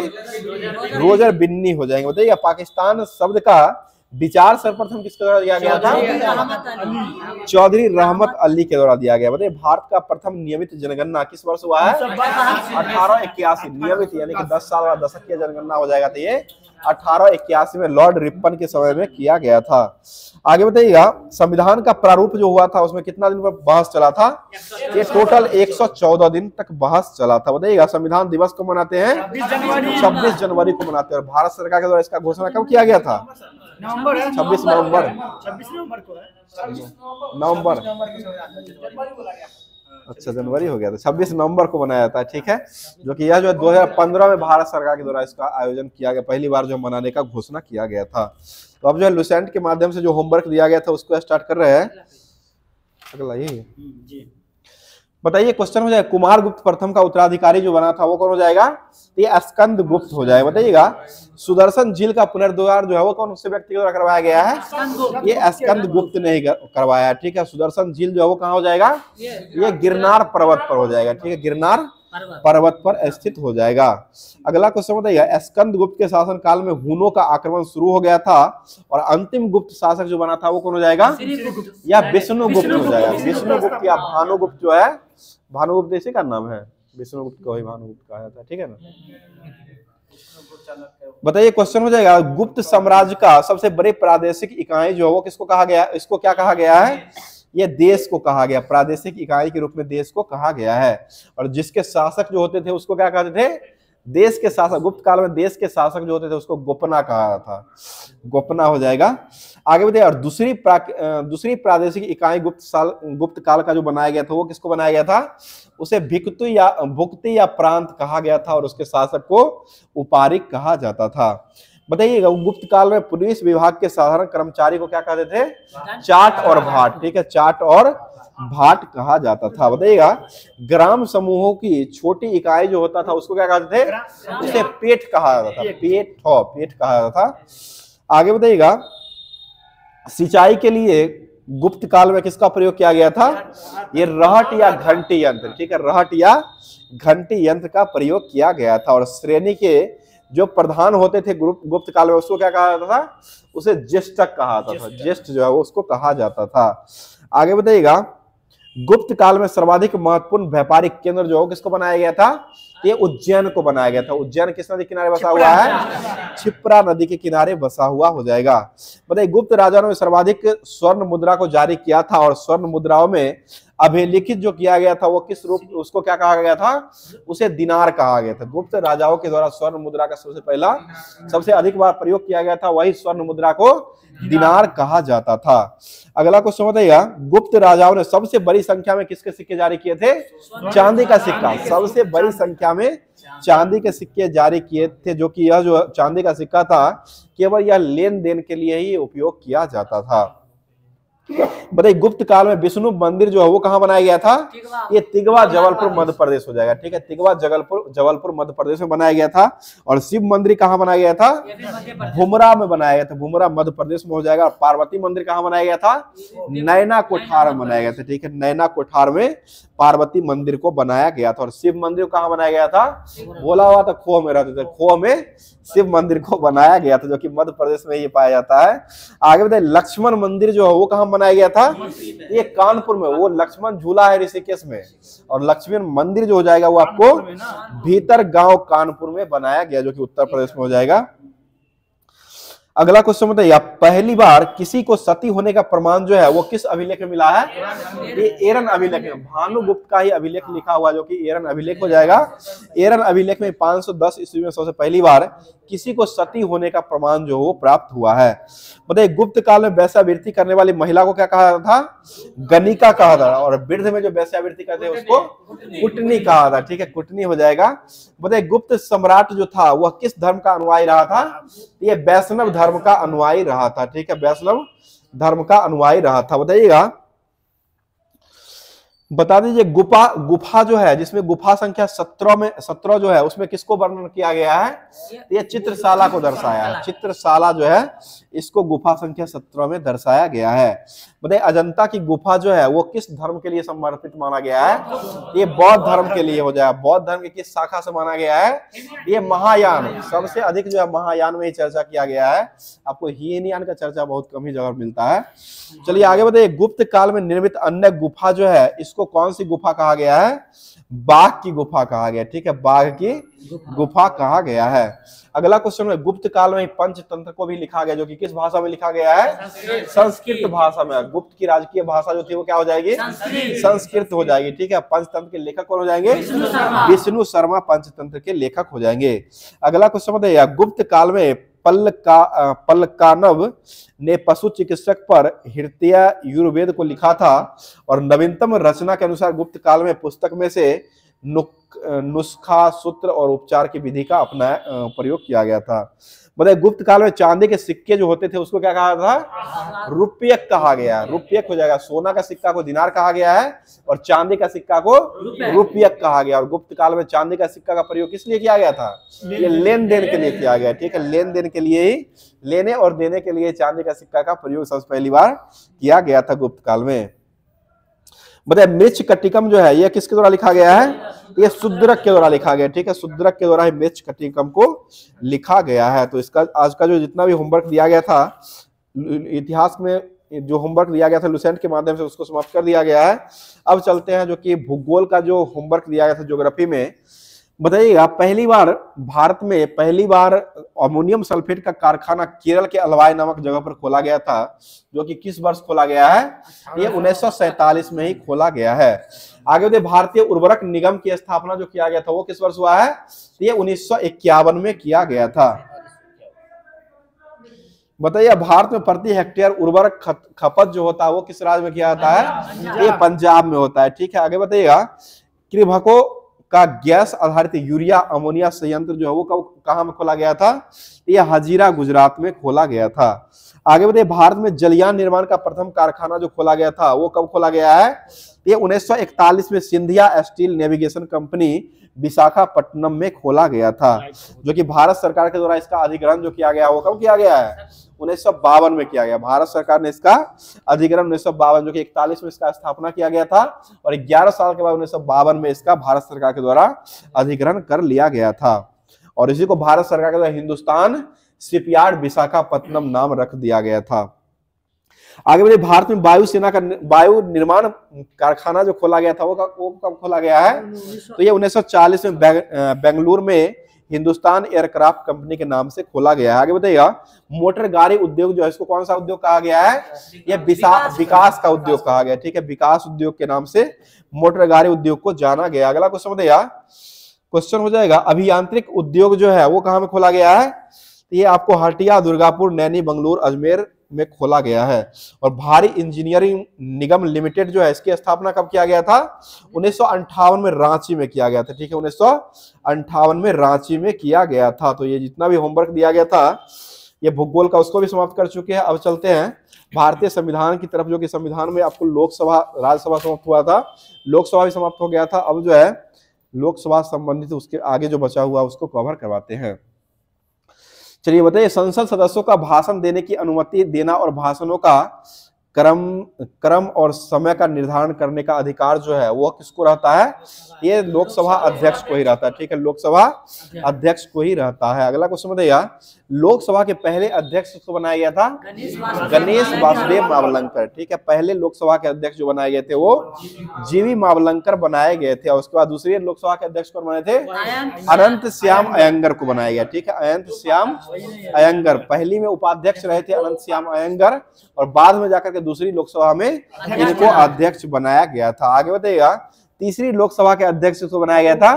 रोजर बिन्नी हो जाएंगे। बताइए पाकिस्तान शब्द का विचार सर्वप्रथम किसके द्वारा दिया गया था, चौधरी रहमत अली के द्वारा दिया गया। बताइए भारत का प्रथम नियमित जनगणना किस वर्ष हुआ है, 1881 नियमित, यानी कि 10 साल बाद दशक की जनगणना हो जाएगा। तो ये 1881 में लॉर्ड रिपन के समय में किया गया था। आगे बताइएगा संविधान का प्रारूप जो हुआ था उसमें कितना दिन पर बहस चला था, ये टोटल 114 दिन तक बहस चला था। बताइएगा संविधान दिवस को मनाते हैं 26 जनवरी को मनाते हैं। और भारत सरकार के द्वारा इसका घोषणा कब किया गया था, 26 नवंबर को नवंबर, अच्छा जनवरी हो गया था, 26 नवंबर को बनाया था, ठीक है। जो कि यह जो 2015 में भारत सरकार के द्वारा इसका आयोजन किया गया, पहली बार जो मनाने का घोषणा किया गया था। तो अब जो है लुसेंट के माध्यम से जो होमवर्क दिया गया था उसको स्टार्ट कर रहे हैं। अगला यही बताइए क्वेश्चन हो जाए, कुमारगुप्त प्रथम का उत्तराधिकारी जो बना था वो कौन हो जाएगा, ये स्कंद गुप्त हो जाएगा। बताइएगा सुदर्शन झील का पुनर्द्वार जो है वो कौन से व्यक्ति के द्वारा करवाया गया है, ये स्कंद गुप्त ने ही करवाया, ठीक है। सुदर्शन झील जो है वो कहाँ हो जाएगा, ये गिरनार पर्वत पर हो जाएगा, ठीक है, गिरनार पर्वत पर स्थित हो जाएगा। अगला क्वेश्चन बताइएगा स्कंद गुप्त के शासन काल में हुनों का आक्रमण शुरू हो गया था और अंतिम गुप्त शासक जो बना था वो कौन हो जाएगा, या विष्णुगुप्त हो जाएगा। विष्णुगुप्त या भानुगुप्त जो है, भानुगुप्त इसी का नाम है, विष्णुगुप्त को ही भानुगुप्त कहा जाता है, ठीक है ना। बताइए क्वेश्चन हो जाएगा गुप्त साम्राज्य का सबसे बड़े प्रादेशिक इकाई जो है वो किसको कहा गया, इसको क्या कहा गया है, ये देश को कहा गया, प्रादेशिक इकाई के रूप में देश को कहा गया है। और जिसके शासक जो होते थे उसको क्या कहते थे, देश के शासक। गुप्त काल में देश के शासक जो होते थे उसको गोपना कहा था, गोपना हो जाएगा। आगे बताइए और दूसरी प्रादेशिक इकाई गुप्त काल का जो बनाया गया था वो किसको बनाया गया था, उसे भुक्ति या प्रांत कहा गया था और उसके शासक को उपारिक कहा जाता था। बताइएगा गुप्त काल में पुलिस विभाग के साधारण कर्मचारी को क्या कहते थे, चाट और भाट, ठीक है, चाट और भाट कहा जाता था। बताइएगा ग्राम समूहों की छोटी इकाई जो होता था उसको क्या कहते थे, उसे पेट कहा जाता था, पेट कहा जाता था। आगे बताइएगा सिंचाई के लिए गुप्त काल में किसका प्रयोग किया गया था, ये रहट या घंटी यंत्र, ठीक है, रहट या घंटी यंत्र का प्रयोग किया गया था। और श्रेणी के जो प्रधान होते थे गुप्त काल में उसको क्या कहा जाता था, उसे ज्येष्ठक कहा जाता था, ज्येष्ठ जो है वो उसको कहा जाता था। आगे बताइएगा गुप्त काल में सर्वाधिक महत्वपूर्ण व्यापारिक केंद्र जो किसको बनाया गया था, ये उज्जैन को बनाया गया था। उज्जैन किस नदी के किनारे बसा हुआ है, क्षिप्रा नदी के किनारे बसा हुआ हो जाएगा। बताइए गुप्त राजाओं ने सर्वाधिक स्वर्ण मुद्रा को जारी किया था और स्वर्ण मुद्राओं में अभिलिखित जो किया गया था वो किस रूप, उसको क्या कहा गया था, उसे दिनार कहा गया था। गुप्त राजाओं के द्वारा स्वर्ण मुद्रा का सबसे अधिक बार प्रयोग किया गया था, वही स्वर्ण मुद्रा को दिनार कहा जाता था। अगला क्वेश्चन बताइएगा गुप्त राजाओं ने सबसे बड़ी संख्या में किसके सिक्के जारी किए थे, चांदी का सिक्का, सबसे बड़ी संख्या में चांदी के सिक्के जारी किए थे। जो कि यह जो चांदी का सिक्का था केवल यह लेन देन के लिए ही उपयोग किया जाता था। बताइए गुप्त काल में विष्णु मंदिर जो है वो कहाँ बनाया गया था, ये तिगवा जबलपुर मध्य प्रदेश हो जाएगा, ठीक है, तिगवा जबलपुर मध्य प्रदेश में बनाया गया था। और शिव मंदिर कहाँ बनाया गया था, भुमरा में बनाया गया था, भुमरा मध्य प्रदेश में हो जाएगा। और पार्वती मंदिर कहाँ बनाया गया था, नैना कोठार में बनाया गया था, ठीक है, नैना कोठार में पार्वती मंदिर को बनाया गया था। और शिव मंदिर कहाँ बनाया गया था, बोला हुआ था खोह में रहते थे, खोह में शिव मंदिर को बनाया गया था, जो कि मध्य प्रदेश में ये पाया जाता है। आगे बताइए लक्ष्मण मंदिर जो है वो कहाँ बनाया गया था, ये कानपुर में, वो लक्ष्मण झूला है ऋषिकेश में। और लक्ष्मण मंदिर जो हो जाएगा वो आपको भीतर गांव कानपुर में बनाया गया, जो कि उत्तर प्रदेश में हो जाएगा। अगला क्वेश्चन बताइए पहली बार किसी को सती होने का प्रमाण जो है वो किस अभिलेख में मिला है, ये एरन अभिलेख में, भानुगुप्त का ही अभिलेख लिखा हुआ जो कि एरन अभिलेख हो जाएगा। एरन अभिलेख में 510 ईस्वी में सबसे पहली बार किसी को सती होने का प्रमाण जो वो प्राप्त हुआ है। बताइए गुप्त काल में वैश्यावृत्ति करने वाली महिला को क्या कहा था, गणिका कहा था। और वृद्ध में जो वैश्यावृत्ति करते हैं उसको कुटनी कहा था, ठीक है, कुटनी हो जाएगा। बताइए गुप्त सम्राट जो था वह किस धर्म का अनुयायी रहा था, ये वैष्णव धर्म का अनुयायी रहा था, ठीक है, वैष्णव धर्म का अनुयायी रहा था। बताइएगा बता दीजिए गुफा जो है, जिसमें गुफा संख्या 17 जो है, उसमें किसको वर्णन किया गया है? ये चित्रशाला को दर्शाया है। चित्रशाला जो है इसको गुफा संख्या 17 में दर्शाया गया है। बताइए अजंता की गुफा जो है वो किस धर्म के लिए समर्पित माना गया है? ये बौद्ध धर्म के लिए हो जाएगा। बौद्ध धर्म की किस शाखा से माना गया है? ये महायान। सबसे अधिक जो है महायान में ही चर्चा किया गया है। आपको हीनयान का चर्चा बहुत कम ही जगह मिलता है। चलिए आगे बताइए, गुप्त काल में निर्मित अन्य गुफा जो है इसको कौन सी गुफा कहा गया है? बाघ की गुफा कहा गया। ठीक है, बाघ की गुफा कहा गया है। अगला क्वेश्चन है, गुप्त काल में पंचतंत्र को भी लिखा गया, जो कि किस भाषा में लिखा गया है? संस्कृत भाषा में। गुप्त की राजकीय भाषा जो थी वो क्या हो जाएगी? संस्कृत हो जाएगी। ठीक है, पंचतंत्र के लेखक कौन हो जाएंगे? विष्णु शर्मा पंचतंत्र के लेखक हो जाएंगे। अगला क्वेश्चन बताइए, गुप्त काल में पल्लकानव ने पशु चिकित्सक पर हृदय युर्वेद को लिखा था और नवीनतम रचना के अनुसार गुप्त काल में पुस्तक में से नुस्खा, सूत्र और उपचार की विधि का अपना प्रयोग किया गया था। बताइए गुप्त काल में चांदी के सिक्के जो होते थे उसको क्या कहा था? रुपयक कहा गया। रुपयक हो जाएगा। सोना का सिक्का को दिनार कहा गया है और चांदी का सिक्का को रुपयक कहा गया। और गुप्त काल में चांदी का सिक्का का प्रयोग किस लिए किया गया था? ये लेन देन के लिए किया गया। ठीक है, लेन देन के लिए ही, लेने और देने के लिए चांदी का सिक्का का प्रयोग सबसे पहली बार किया गया था गुप्त काल में। बताइए मृच्छ कटिकम जो है ये किसके द्वारा लिखा गया है? ये शूद्रक के द्वारा लिखा गया। ठीक है, शूद्रक के द्वारा मृच्छ कटिकम को लिखा गया है। तो इसका आज का जो जितना भी होमवर्क दिया गया था, इतिहास में जो होमवर्क दिया गया था लुसेंट के माध्यम से, उसको समाप्त कर दिया गया है। अब चलते हैं जो कि भूगोल का जो होमवर्क दिया गया था ज्योग्राफी में। बताइएगा पहली बार भारत में अमोनियम सल्फेट का कारखाना केरल के अलवाई नामक जगह पर खोला गया था, जो कि किस वर्ष खोला गया है? ये 1947 में ही खोला गया है। आगे बताइए भारतीय उर्वरक निगम की स्थापना जो किया गया था वो किस वर्ष हुआ है? ये 1951 में किया गया था। बताइए भारत में प्रति हेक्टेयर उर्वरक खपत जो होता है वो किस राज्य में किया जाता है? ये पंजाब में होता है। ठीक है, आगे बताइएगा कृभको का गैस आधारित यूरिया अमोनिया संयंत्र जो है वो कहाँ में खोला गया था? ये हजीरा गुजरात में खोला गया था। आगे बताइए भारत में जलयान निर्माण का प्रथम कारखाना जो खोला गया था वो कब खोला गया है? ये 1941 में Scindia steel navigation company Visakhapatnam में खोला गया था, जो कि भारत सरकार के द्वारा इसका अधिग्रहण जो किया गया वो कब किया गया है? 1952 में किया गया। भारत सरकार ने इसका अधिग्रहण 1952, जो कि 41 में इसका स्थापना किया गया था और 11 साल के बाद 1952 में इसका भारत सरकार के द्वारा अधिग्रहण कर लिया गया था। और इसी को भारत सरकार के द्वारा हिंदुस्तान शिपयार्ड विशाखापट्टनम नाम रख दिया गया था। आगे बढ़िए भारत में वायुसेना का वायु निर्माण कारखाना जो खोला गया था वो कब खोला गया है? तो ये 1940 में बेंगलुरु में हिंदुस्तान एयरक्राफ्ट कंपनी के नाम से खोला गया है। आगे बताइएगा मोटर गाड़ी उद्योग जो है इसको कौन सा उद्योग कहा गया है? ये विकास का उद्योग कहा गया। ठीक है, विकास उद्योग के नाम से मोटर गाड़ी उद्योग को जाना गया। अगला क्वेश्चन बताइएगा, क्वेश्चन हो जाएगा अभियांत्रिक उद्योग जो है वो कहाँ में खोला गया है? ये आपको हटिया, दुर्गापुर, नैनी, बंगलुरु, अजमेर में खोला गया है। और भारी इंजीनियरिंग निगम लिमिटेड जो है इसकी स्थापना कब किया गया था? 1958 में रांची में किया गया था। ठीक है, 1958 में रांची में किया गया था। तो ये जितना भी होमवर्क दिया गया था ये भूगोल का उसको भी समाप्त कर चुके हैं। अब चलते हैं भारतीय संविधान की तरफ, जो कि संविधान में आपको लोकसभा, राज्यसभा समाप्त हुआ था, लोकसभा भी समाप्त हो गया था। अब जो है लोकसभा संबंधित उसके आगे जो बचा हुआ उसको कवर करवाते हैं। चलिए बताइए संसद सदस्यों का भाषण देने की अनुमति देना और भाषणों का क्रम और समय का निर्धारण करने का अधिकार जो है वो किसको रहता है? ये लोकसभा अध्यक्ष को ही रहता है। ठीक है, लोकसभा अध्यक्ष को ही रहता है। अगला क्वेश्चन बताइए लोकसभा के पहले अध्यक्ष को बनाया गया था? गणेश वासुदेव मावलंकर। ठीक है, पहले लोकसभा के अध्यक्ष जो बनाए गए थे वो जीवी मावलंकर बनाए गए थे। और उसके बाद दूसरे लोकसभा के अध्यक्ष को बनाए थे अनंत श्याम अयंगर को बनाया गया। ठीक है, अनंत श्याम अयंगर पहली में उपाध्यक्ष रहे थे अनंत श्याम अयंगर, और बाद में जाकर के दूसरी लोकसभा में इनको अध्यक्ष बनाया गया था। आगे बताइएगा तीसरी लोकसभा के अध्यक्ष को बनाया गया था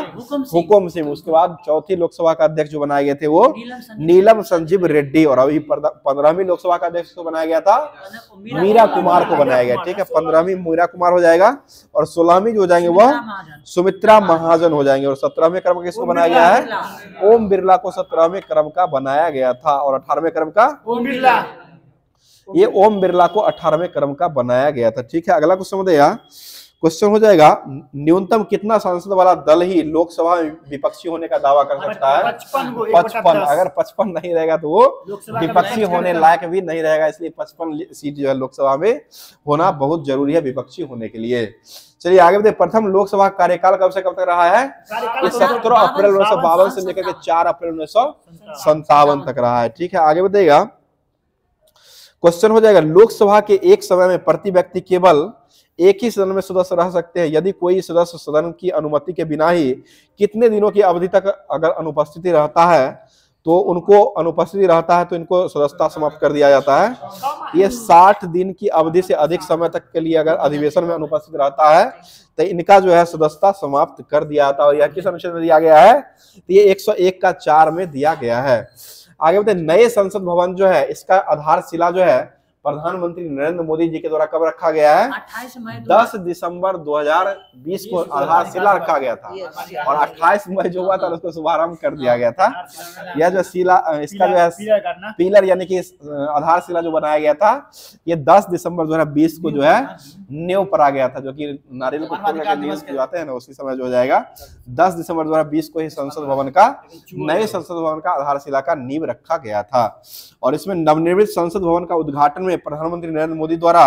हुकुम सिंह। उसके बाद चौथी लोकसभा का अध्यक्ष जो बनाए गए थे वो नीलम संजीव रेड्डी। और अभी 15वीं लोकसभा का अध्यक्ष को बनाया गया था मीरा कुमार को बनाया गया। ठीक है, 15वीं मीरा कुमार हो जाएगा और 16वीं जो हो जाएंगे वह सुमित्रा महाजन हो जाएंगे। और 17वें क्रम का किसको बनाया गया है? ओम बिरला को 17वें क्रम का बनाया गया था। और 18वें क्रम का ओम बिरला, ये ओम बिरला को 18वें क्रम का बनाया गया था। ठीक है, अगला क्वेश्चन बताइए क्वेश्चन हो जाएगा, न्यूनतम कितना सांसद वाला दल ही लोकसभा में विपक्षी होने का दावा कर सकता है? 55। अगर 55 नहीं रहेगा तो वो विपक्षी होने लायक भी नहीं रहेगा, इसलिए 55 सीट जो है लोकसभा में होना बहुत जरूरी है विपक्षी होने के लिए। चलिए आगे बढ़ते। प्रथम लोकसभा कार्यकाल कब से कब तक रहा है? 17 अप्रैल 1952 से लेकर के 4 अप्रैल 1957 तक रहा है। ठीक है, आगे बढ़ेगा। क्वेश्चन हो जाएगा, लोकसभा के एक समय में प्रति व्यक्ति केवल एक ही सदन में सदस्य रह सकते हैं। यदि कोई सदस्य सदन की अनुमति के बिना ही कितने दिनों की अवधि तक अगर अनुपस्थिति रहता है तो इनको सदस्यता समाप्त कर दिया जाता है। ये 60 दिन की अवधि से अधिक समय तक के लिए अगर अधिवेशन में अनुपस्थित रहता है तो इनका जो है सदस्यता समाप्त कर दिया जाता है। और यह किस अनुच्छेद में दिया गया है? तो ये 101 का 4 में दिया गया है। आगे बढ़ते। नए संसद भवन जो है इसका आधारशिला जो है प्रधानमंत्री नरेंद्र मोदी जी के द्वारा कब रखा गया है? 10 दिसंबर 2020 को आधारशिला रखा गया था और 28 मई जो हुआ था उसको शुभारंभ कर दिया गया था। यह जो शिला इसका जो है पिलर यानी कि आधारशिला जो बनाया गया था ये 10 दिसंबर 2020 को जो है नींव पर आ गया था, जो कि नारियल को खोल करके नींव जो आते हैं ना उसी समय जो हो जाएगा 10 दिसंबर 2020 को ही नए संसद भवन का आधारशिला का नींव रखा गया था। और इसमें नवनिर्मित संसद भवन का उद्घाटन प्रधानमंत्री नरेंद्र मोदी द्वारा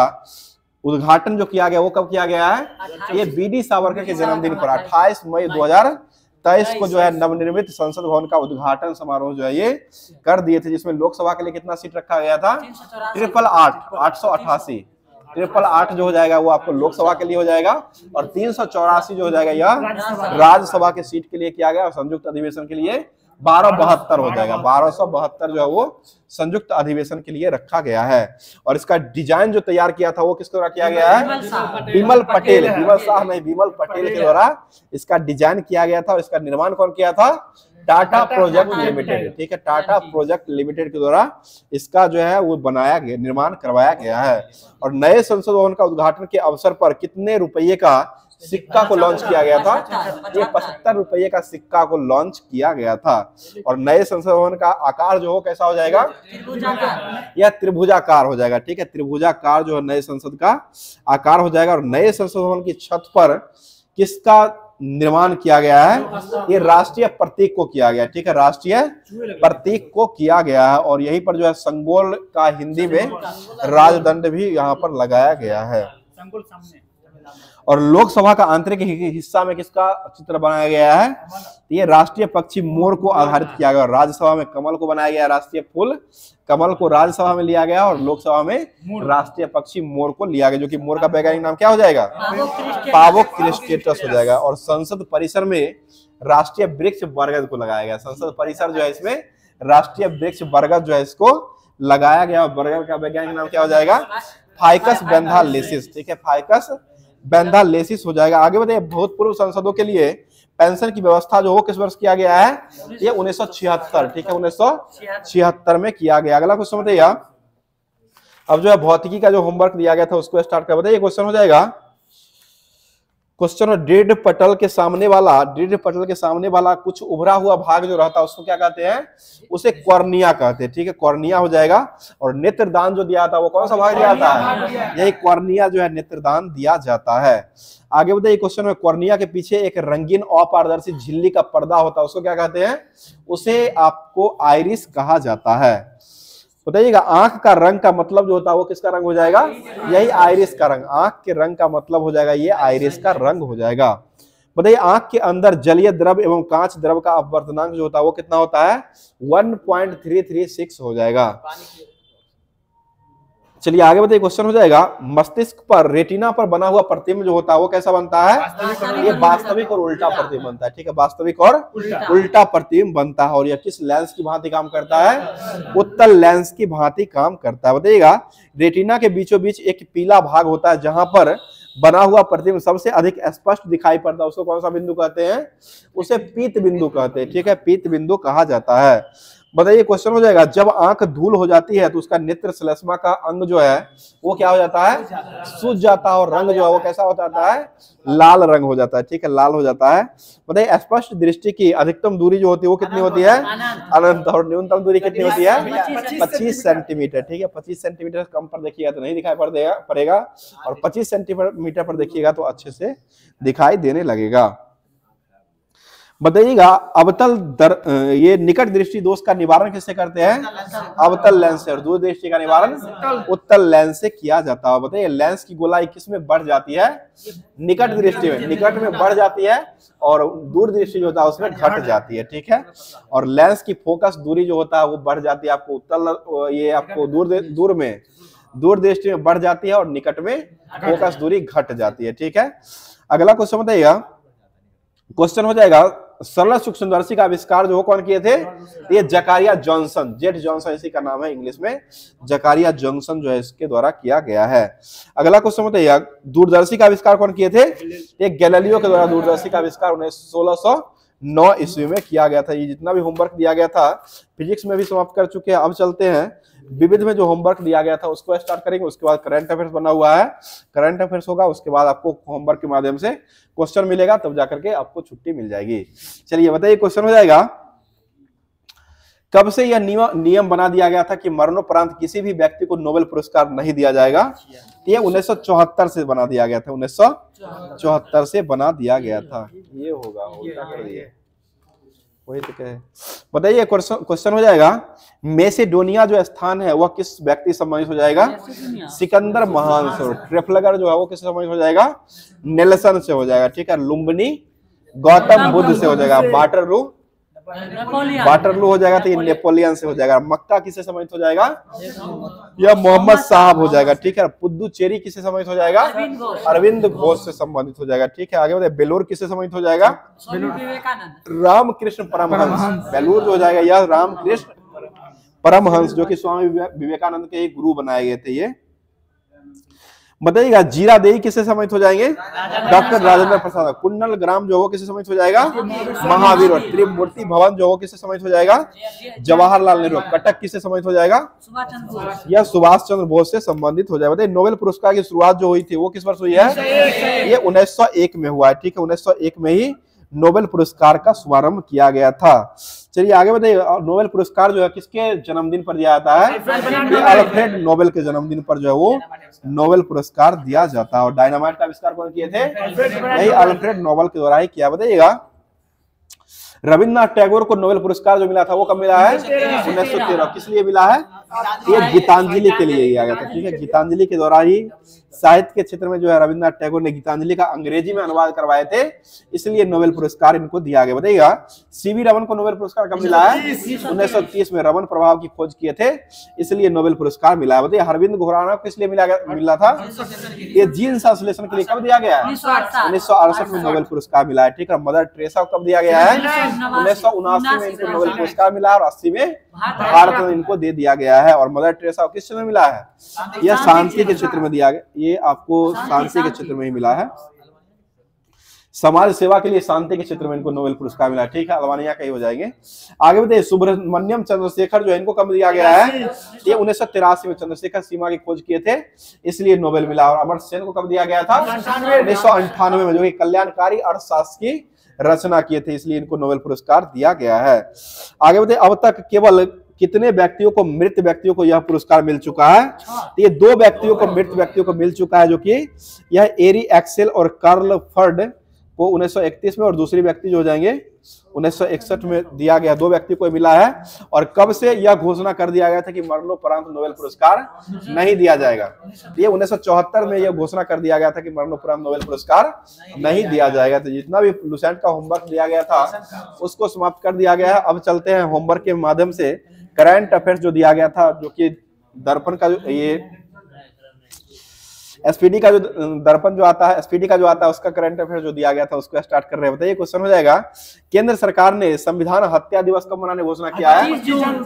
उद्घाटन जो किया गया वो कब किया गया है? ये बीडी सावरकर के जन्मदिन पर 28 मई 2023 को जो है नवनिर्मित संसद भवन का उद्घाटन समारोह जो है ये कर दिए थे, जिसमें लोकसभा के लिए कितना सीट रखा गया था? 888 जो हो जाएगा वो आपको लोकसभा के लिए हो जाएगा और 384 जो हो जाएगा यह राज्यसभा के सीट के लिए किया गया और संयुक्त अधिवेशन के लिए 1272 हो जाएगा। 1272 जो है वो संयुक्त अधिवेशन के लिए रखा गया है। और इसका डिजाइन जो तैयार किया था वो किसके द्वारा किया गया है? विमल पटेल, विमल शाह नहीं, विमल पटेल के द्वारा इसका डिजाइन किया गया था। और इसका निर्माण कौन किया था? Tata project limited. ठीक है, टाटा प्रोजेक्ट लिमिटेड के द्वारा इसका जो है वो बनाया गया, निर्माण करवाया गया है। और नए संसद भवन का उद्घाटन के अवसर पर कितने रुपये का सिक्का को लॉन्च किया गया था? ये 75 रुपये का सिक्का को लॉन्च किया गया था। और नए संसद भवन का आकार जो हो कैसा हो जाएगा? यह त्रिभुजाकार हो जाएगा। ठीक है, त्रिभुजाकार जो है नए संसद का आकार हो जाएगा। और नए संसद भवन की छत पर किसका निर्माण किया गया है? ये राष्ट्रीय प्रतीक को किया गया। ठीक है, राष्ट्रीय प्रतीक को किया गया है। और यहीं पर जो है संगोल का हिंदी में राजदंड भी यहाँ पर लगाया गया है। और लोकसभा का आंतरिक हिस्सा में किसका चित्र बनाया गया है? ये राष्ट्रीय पक्षी मोर को आधारित किया गया। राज्यसभा में कमल को बनाया गया, राष्ट्रीय फूल कमल को राज्यसभा में लिया गया और लोकसभा में राष्ट्रीय पक्षी मोर को लिया गया, जो कि मोर का वैज्ञानिक नाम क्या हो जाएगा? पावोक क्रिस्टेटस हो जाएगा। और संसद परिसर में राष्ट्रीय वृक्ष बरगद को लगाया गया। संसद परिसर जो है इसमें राष्ट्रीय वृक्ष बरगद जो है इसको लगाया गया। बरगद का वैज्ञानिक नाम क्या हो जाएगा? फाइकस बेंथालेसिस। ठीक है, फाइकस बेंथालेसिस हो जाएगा। आगे बताइए, भूतपूर्व सांसदों के लिए पेंशन की व्यवस्था जो हो किस वर्ष किया गया है? ये 1976। ठीक है, 1976 में किया गया। अगला क्वेश्चन बताइए। अब जो है भौतिकी का जो होमवर्क दिया गया था उसको स्टार्ट कर बताइए। क्वेश्चन हो जाएगा, क्वेश्चन दृढ़ पटल के सामने वाला कुछ उभरा हुआ भाग जो रहता है उसको क्या कहते हैं? उसे कॉर्निया कहते हैं। ठीक है, कॉर्निया हो जाएगा। और नेत्रदान जो दिया था वो कौन सा भाग दिया जाता है? यही कॉर्निया जो है नेत्रदान दिया जाता है। आगे बताइए क्वेश्चन में, कॉर्निया के पीछे एक रंगीन अपारदर्शी झिल्ली का पर्दा होता है उसको क्या कहते हैं? उसे आपको आइरिस कहा जाता है। बताइएगा, आंख का रंग का मतलब जो होता है वो किसका रंग हो जाएगा? यही आइरिस का रंग। आंख के रंग का मतलब हो जाएगा ये आइरिस का रंग हो जाएगा। बताइए, आंख के अंदर जलीय द्रव एवं कांच द्रव का अपवर्तनांक जो होता है वो कितना होता है? 1.336 हो जाएगा। चलिए आगे बताइए। क्वेश्चन हो जाएगा, मस्तिष्क पर रेटिना पर बना हुआ प्रतिबिंब जो होता है वो कैसा बनता है? ये वास्तविक और उल्टा प्रतिबिंब बनता है। ठीक है, वास्तविक और उल्टा प्रतिबिंब बनता है। और यह किस लेंस की भांति काम करता है? उत्तल लेंस की भांति काम करता है। बताइएगा, रेटिना के बीचों बीच एक पीला भाग होता है जहां पर बना हुआ प्रतिबिंब सबसे अधिक स्पष्ट दिखाई पड़ता है उसको कौन सा बिंदु कहते हैं? उसे पीत बिंदु कहते हैं। ठीक है, पीत बिंदु कहा जाता है। बताइए क्वेश्चन हो जाएगा, जब आंख धूल हो जाती है तो उसका नेत्र श्लेष्मा का अंग जो है वो क्या हो जाता है, सूज जाता है, और रंग जो है वो कैसा हो जाता है, लाल रंग हो जाता है। ठीक है, लाल हो जाता है। बताइए स्पष्ट दृष्टि की अधिकतम दूरी जो होती है वो कितनी होती है, अनंत, और न्यूनतम दूरी कितनी होती है, 25 सेंटीमीटर। ठीक है, 25 सेंटीमीटर कम पर देखिएगा तो नहीं दिखाई पड़ेगा, और 25 सेंटीमीटर पर देखिएगा तो अच्छे से दिखाई देने लगेगा। बताइएगा ये निकट दृष्टि दोष का निवारण किससे करते हैं, अवतल लेंस से, और दूर दृष्टि का निवारण उत्तल लेंस से किया जाता है। बताइए लेंस की गोलाई किस में बढ़ जाती है, निकट दृष्टि में, निकट में बढ़ जाती है, और दूर दृष्टि जो होता है उसमें घट जाती है। ठीक है, और लेंस की फोकस दूरी जो होता है वो बढ़ जाती है आपको उत्तल, ये आपको दूर दृष्टि में बढ़ जाती है, और निकट में फोकस दूरी घट जाती है। ठीक है, अगला क्वेश्चन बताइएगा, क्वेश्चन हो जाएगा, सरल सूक्ष्मदर्शी का आविष्कार जो कौन किए थे, ये जकारिया जॉनसन, जेट जॉनसन इसी का नाम है इंग्लिश में, जकारिया जॉनसन जो है इसके द्वारा किया गया है। अगला क्वेश्चन बताइए, दूरदर्शी का आविष्कार कौन किए थे, ये गैलीलियो के द्वारा दूरदर्शी का आविष्कार 1609 ईस्वी में किया गया था। ये जितना भी होमवर्क दिया गया था फिजिक्स में भी समाप्त कर चुके हैं। अब चलते हैं विविध में, जो होमवर्क दिया गया था उसको स्टार्ट करेंगे, उसके बाद करंट अफेयर्स बना हुआ है, करंट अफेयर्स होगा, उसके बाद आपको होमवर्क के माध्यम से क्वेश्चन मिलेगा, तब जाकर के आपको छुट्टी मिल जाएगी। चलिए बताइए क्वेश्चन हो जाएगा, कब से यह नियम बना दिया गया था कि मरणोपरांत किसी भी व्यक्ति को नोबेल पुरस्कार नहीं दिया जाएगा, ये 1974 से बना दिया गया था, 1974 से बना दिया गया था। ये होगा वही तो कहे। बताइए क्वेश्चन हो जाएगा, मैसेडोनिया जो स्थान है वह किस व्यक्ति से संबंधित हो जाएगा, सिकंदर महान से, और ट्रेफलगर जो है वो किससे संबंधित हो जाएगा, नेल्सन से हो जाएगा। ठीक है, लुम्बिनी गौतम बुद्ध से हो जाएगा, वाटरलू हो जाएगा तो ये नेपोलियन से हो जाएगा, मक्का किससे संबंधित हो जाएगा, यह मोहम्मद साहब हो जाएगा। ठीक है, पुदुचेरी किससे संबंधित हो जाएगा, अरविंद घोष से संबंधित हो जाएगा। ठीक है, आगे बताइए बेलूर किससे संबंधित हो जाएगा, रामकृष्ण परमहंस, बेलूर जो हो जाएगा यह रामकृष्ण परमहंस, जो कि स्वामी विवेकानंद के गुरु बनाए गए थे। ये बताइएगा जीरादेई किससे संबंधित हो जाएंगे, डॉक्टर राजेंद्र प्रसाद, कुंडल ग्राम जो हो किससे संबंधित हो जाएगा, महावीर, और त्रिमूर्ति भवन जो हो किससे संबंधित हो जाएगा, जवाहरलाल नेहरू, कटक किससे संबंधित हो जाएगा, यह सुभाष चंद्र बोस से संबंधित हो जाएगा। बताइए नोबेल पुरस्कार की शुरुआत जो हुई थी वो किस वर्ष हुई है, ये 1901 में हुआ है। ठीक है, 1901 में ही नोबेल पुरस्कार का शुभारंभ किया गया था। चलिए आगे बताइए, नोबेल पुरस्कार जो है किसके जन्मदिन पर दिया जाता है, अल्फ्रेड नोबेल के जन्मदिन पर जो है वो नोबेल पुरस्कार दिया जाता है। और डायनामाइट का आविष्कार कौन किए थे, यही अल्फ्रेड नोबेल के द्वारा ही किया। बताइएगा रविन्द्रनाथ टैगोर को नोबेल पुरस्कार जो मिला था वो कब मिला है, 1913। किस लिए मिला है, ये गीतांजलि के लिए दिया गया था। ठीक है, गीतांजलि के द्वारा ही साहित्य के क्षेत्र में जो है रविन्द्रनाथ टैगोर ने गीतांजलि का अंग्रेजी में अनुवाद करवाए थे, इसलिए नोबेल पुरस्कार इनको दिया गया। बताइएगा सीवी रमन को नोबेल पुरस्कार कब मिला है, 1930 में, रमन प्रभाव की खोज किए थे इसलिए नोबेल पुरस्कार मिला है। बताइए अरविंद घोराना को इसलिए मिला था, ये जीन संश्लेषण के लिए कब दिया गया है, 1968 में नोबेल पुरस्कार मिला है। ठीक है, मदर टेरेसा को कब दिया गया है, 1979 में इनको नोबेल पुरस्कार मिला है, और 80 में भारत में इनको दे दिया गया है। और मदर टेरेसा को किस क्षेत्र में मिला है, यह शांति के क्षेत्र में दिया गया, ये आपको शांति के क्षेत्र में ही मिला है, समाज सेवा के लिए शांति के क्षेत्र में इनको नोबेल पुरस्कार मिला। ठीक है, अल्बानिया का ही हो जाएंगे। आगे बताइए सुब्रमण्यम चंद्रशेखर जो है इनको कब दिया गया है, ये 1983 में, चंद्रशेखर सीमा की खोज किए थे इसलिए नोबेल मिला। और अमर्त्य सेन को कब दिया गया था, 1998 में, जो कि कल्याणकारी अर्थशास्त्र की रचना किए थे इसलिए इनको नोबेल पुरस्कार दिया गया है। आगे बताइए अब तक केवल कितने व्यक्तियों को, मृत व्यक्तियों को यह पुरस्कार मिल चुका है, तो ये 2 व्यक्तियों को, मृत व्यक्तियों को मिल चुका है, जो कि यह एरी एक्सेल और कार्ल फर्ड को 1931 में, और दूसरी व्यक्ति जो हो जाएंगे 1961 में दिया गया, 2 व्यक्ति को मिला है। और कब से यह घोषणा कर दिया गया था कि मरणोपरांत नोबेल पुरस्कार नहीं दिया जाएगा, ये 1974 में यह घोषणा कर दिया गया था कि मरणोपरांत नोबेल पुरस्कार नहीं दिया जाएगा। तो जितना भी लुसेंट का होमवर्क दिया गया था उसको समाप्त कर दिया गया है। अब चलते हैं होमवर्क के माध्यम से करंट अफेयर्स जो दिया गया था, जो कि दर्पण का, जो ये एसपीडी का जो दर्पण जो आता है, एसपीडी का जो आता है उसका करंट अफेयर जो दिया गया था उसको स्टार्ट कर रहे हैं। बताइए क्वेश्चन हो जाएगा, केंद्र सरकार ने संविधान हत्या दिवस कब मनाने घोषणा किया है,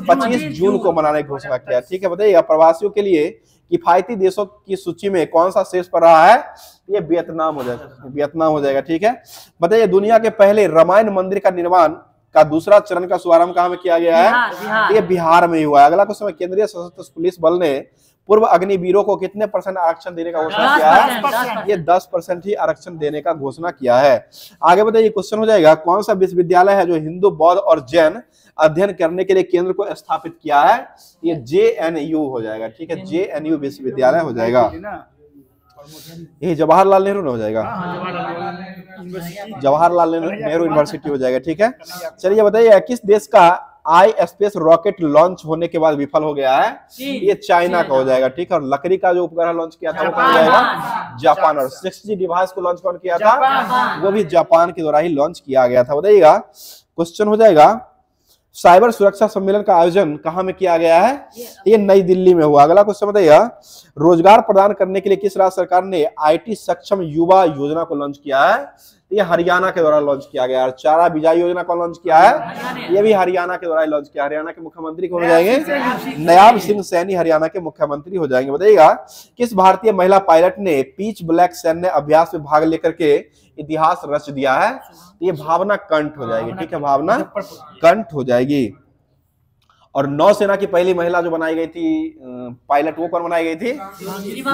25 जून को मनाने की घोषणा किया। ठीक है, बताइएगा प्रवासियों के लिए किफायती देशों की सूची में कौन सा शेष पर रहा है, ये वियतनाम हो जाएगा, वियतनाम हो जाएगा। ठीक है, बताइए दुनिया के पहले रामायण मंदिर का निर्माण का दूसरा चरण का शुभारंभ कहाँ में किया गया है? ये बिहार में ही हुआ है। अगला क्वेश्चन, केंद्रीय सशस्त्र पुलिस बल ने पूर्व अग्निवीरों को कितने % आरक्षण देने का घोषणा किया है? ये 10% ही आरक्षण देने का घोषणा किया है। आगे बताइए, क्वेश्चन हो जाएगा, कौन सा विश्वविद्यालय है जो हिंदू, बौद्ध और जैन अध्ययन करने के लिए केंद्र को स्थापित किया है? ये JNU हो जाएगा, ठीक है, JNU विश्वविद्यालय हो जाएगा। ये जवाहरलाल नेहरू हो जाएगा, जवाहरलाल नेहरू यूनिवर्सिटी हो जाएगा, ठीक है। चलिए बताइए, किस देश का ISpace रॉकेट लॉन्च होने के बाद विफल हो गया है? ये चाइना का हो जाएगा, ठीक है। और लकड़ी का जो उपग्रह लॉन्च किया था वो कौन जाएगा? जापान। और 6G डिवाइस को लॉन्च कौन किया था? वो भी जापान के द्वारा ही लॉन्च किया गया था। बताइएगा, क्वेश्चन हो जाएगा, साइबर सुरक्षा सम्मेलन का आयोजन कहां में किया गया है? ये नई दिल्ली में हुआ। अगला क्वेश्चन बताइएगा, रोजगार प्रदान करने के लिए किस राज्य सरकार ने IT सक्षम युवा योजना को लॉन्च किया है? ये हरियाणा के द्वारा लॉन्च किया गया है। और चारा बिजाई योजना को लॉन्च किया है? ये भी हरियाणा के द्वारा लॉन्च किया। हरियाणा के मुख्यमंत्री कौन हो जाएंगे? नायब सिंह सैनी हरियाणा के मुख्यमंत्री हो जाएंगे। बताइएगा, किस भारतीय महिला पायलट ने पिच ब्लैक सैन्य अभ्यास में भाग लेकर के इतिहास रच दिया है? ये भावना कंठ हो जाएगी, ठीक है, भावना कंठ हो जाएगी। और नौसेना की पहली महिला जो बनाई गई थी पायलट, वो कौन बनाई गई थी?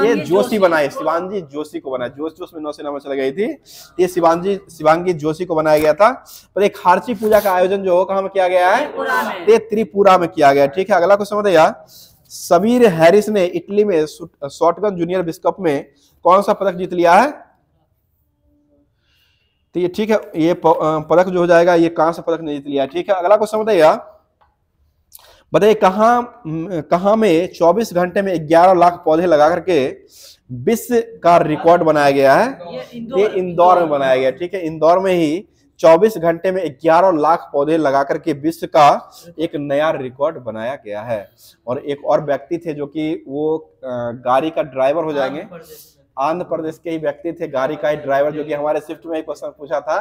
ये जोशी बनाई, शिवांगी जोशी को बनाया। जोश जोश में नौसेना में चली गई थी, ये शिवांगी जोशी को बनाया गया था। पर एक खारची पूजा का आयोजन जो कहाँ में किया गया है? ये त्रिपुरा में किया गया, ठीक है। अगला क्वेश्चन बताइए, सबीर हैरिस ने इटली में शॉटगन जूनियर विश्व कप में कौन सा पदक जीत लिया है? तो ये ठीक है, ये पदक जो हो जाएगा, ये कांस्य पदक ने जीत लिया है, ठीक है। अगला क्वेश्चन बताइए, कहां में 24 घंटे में 11 लाख पौधे लगा करके विश्व का रिकॉर्ड बनाया गया है? ये इंदौर में बनाया गया, ठीक है। इंदौर में ही 24 घंटे में 11 लाख पौधे लगा करके विश्व का एक नया रिकॉर्ड बनाया गया है। और एक और व्यक्ति थे जो कि वो गाड़ी का ड्राइवर हो जाएंगे, आंध्र प्रदेश के ही व्यक्ति थे, गाड़ी का ही ड्राइवर, जो कि हमारे शिफ्ट में एक क्वेश्चन पूछा था।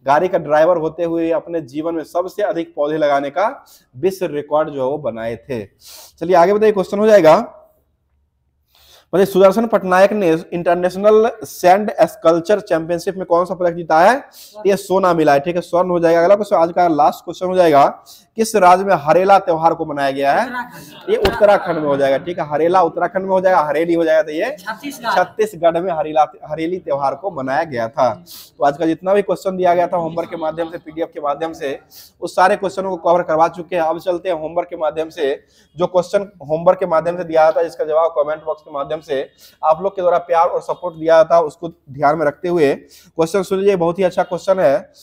गाड़ी का ड्राइवर होते हुए अपने जीवन में सबसे अधिक पौधे लगाने का विश्व रिकॉर्ड जो है वो बनाए थे। चलिए आगे बताइए, क्वेश्चन हो जाएगा, मतलब सुदर्शन पटनायक ने इंटरनेशनल सैंड स्कल्पचर चैंपियनशिप में कौन सा पदक जीता है? ये सोना मिला है, ठीक है, स्वर्ण हो जाएगा। अगला क्वेश्चन, आज का लास्ट क्वेश्चन हो जाएगा, किस राज्य में हरेला त्योहार को मनाया गया है? ये उत्तराखंड में हो जाएगा, ठीक है। हरेला उत्तराखंड में हो जाएगा, हरेली हो जाएगा, तो ये छत्तीसगढ़ में हरेली त्योहार को मनाया गया था। तो आज का जितना भी क्वेश्चन दिया गया था होमवर्क के माध्यम से, PDF के माध्यम से, उस सारे क्वेश्चनों को कवर करवा चुके हैं। अब चलते हैं होमवर्क के माध्यम से। जो क्वेश्चन होमवर्क के माध्यम से दिया था, इसका जवाब कमेंट बॉक्स के माध्यम से आप लोग के द्वारा प्यार और सपोर्ट दिया था, उसको ध्यान में रखते हुए क्वेश्चन सुन लीजिए। बहुत ही अच्छा क्वेश्चन है,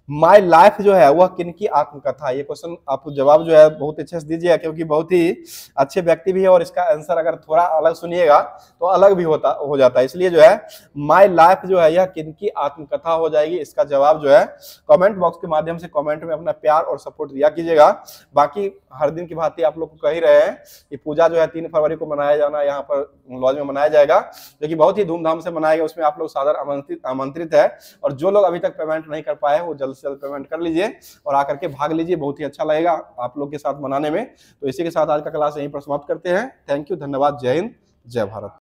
माय लाइफ जो है वह किनकी आत्मकथा? ये क्वेश्चन आप जवाब जो है बहुत अच्छे से दीजिएगा, क्योंकि बहुत ही अच्छे व्यक्ति भी है और इसका आंसर अगर थोड़ा अलग सुनिएगा तो अलग भी हो जाता है। इसलिए जो है माय लाइफ जो है यह किनकी आत्मकथा हो जाएगी। इसका जवाब जो है कमेंट बॉक्स के माध्यम से कमेंट में अपना प्यार और सपोर्ट दिया कीजिएगा। बाकी हर दिन की भांति आप लोग को कह ही रहे हैं कि पूजा जो है 3 फरवरी को मनाया जाना यहाँ पर लॉज में मनाया जाएगा, जो कि बहुत ही धूमधाम से मनाएगा। उसमें आप लोग सादर आमंत्रित है। और जो लोग अभी तक पेमेंट नहीं कर पाए वो जल्द से जल्द पेमेंट कर लीजिए और आकर के भाग लीजिए, बहुत ही अच्छा लगेगा आप लोग के साथ मनाने में। तो इसी के साथ आज का क्लास यहीं पर समाप्त करते हैं। थैंक यू, धन्यवाद, जय हिंद, जय भारत।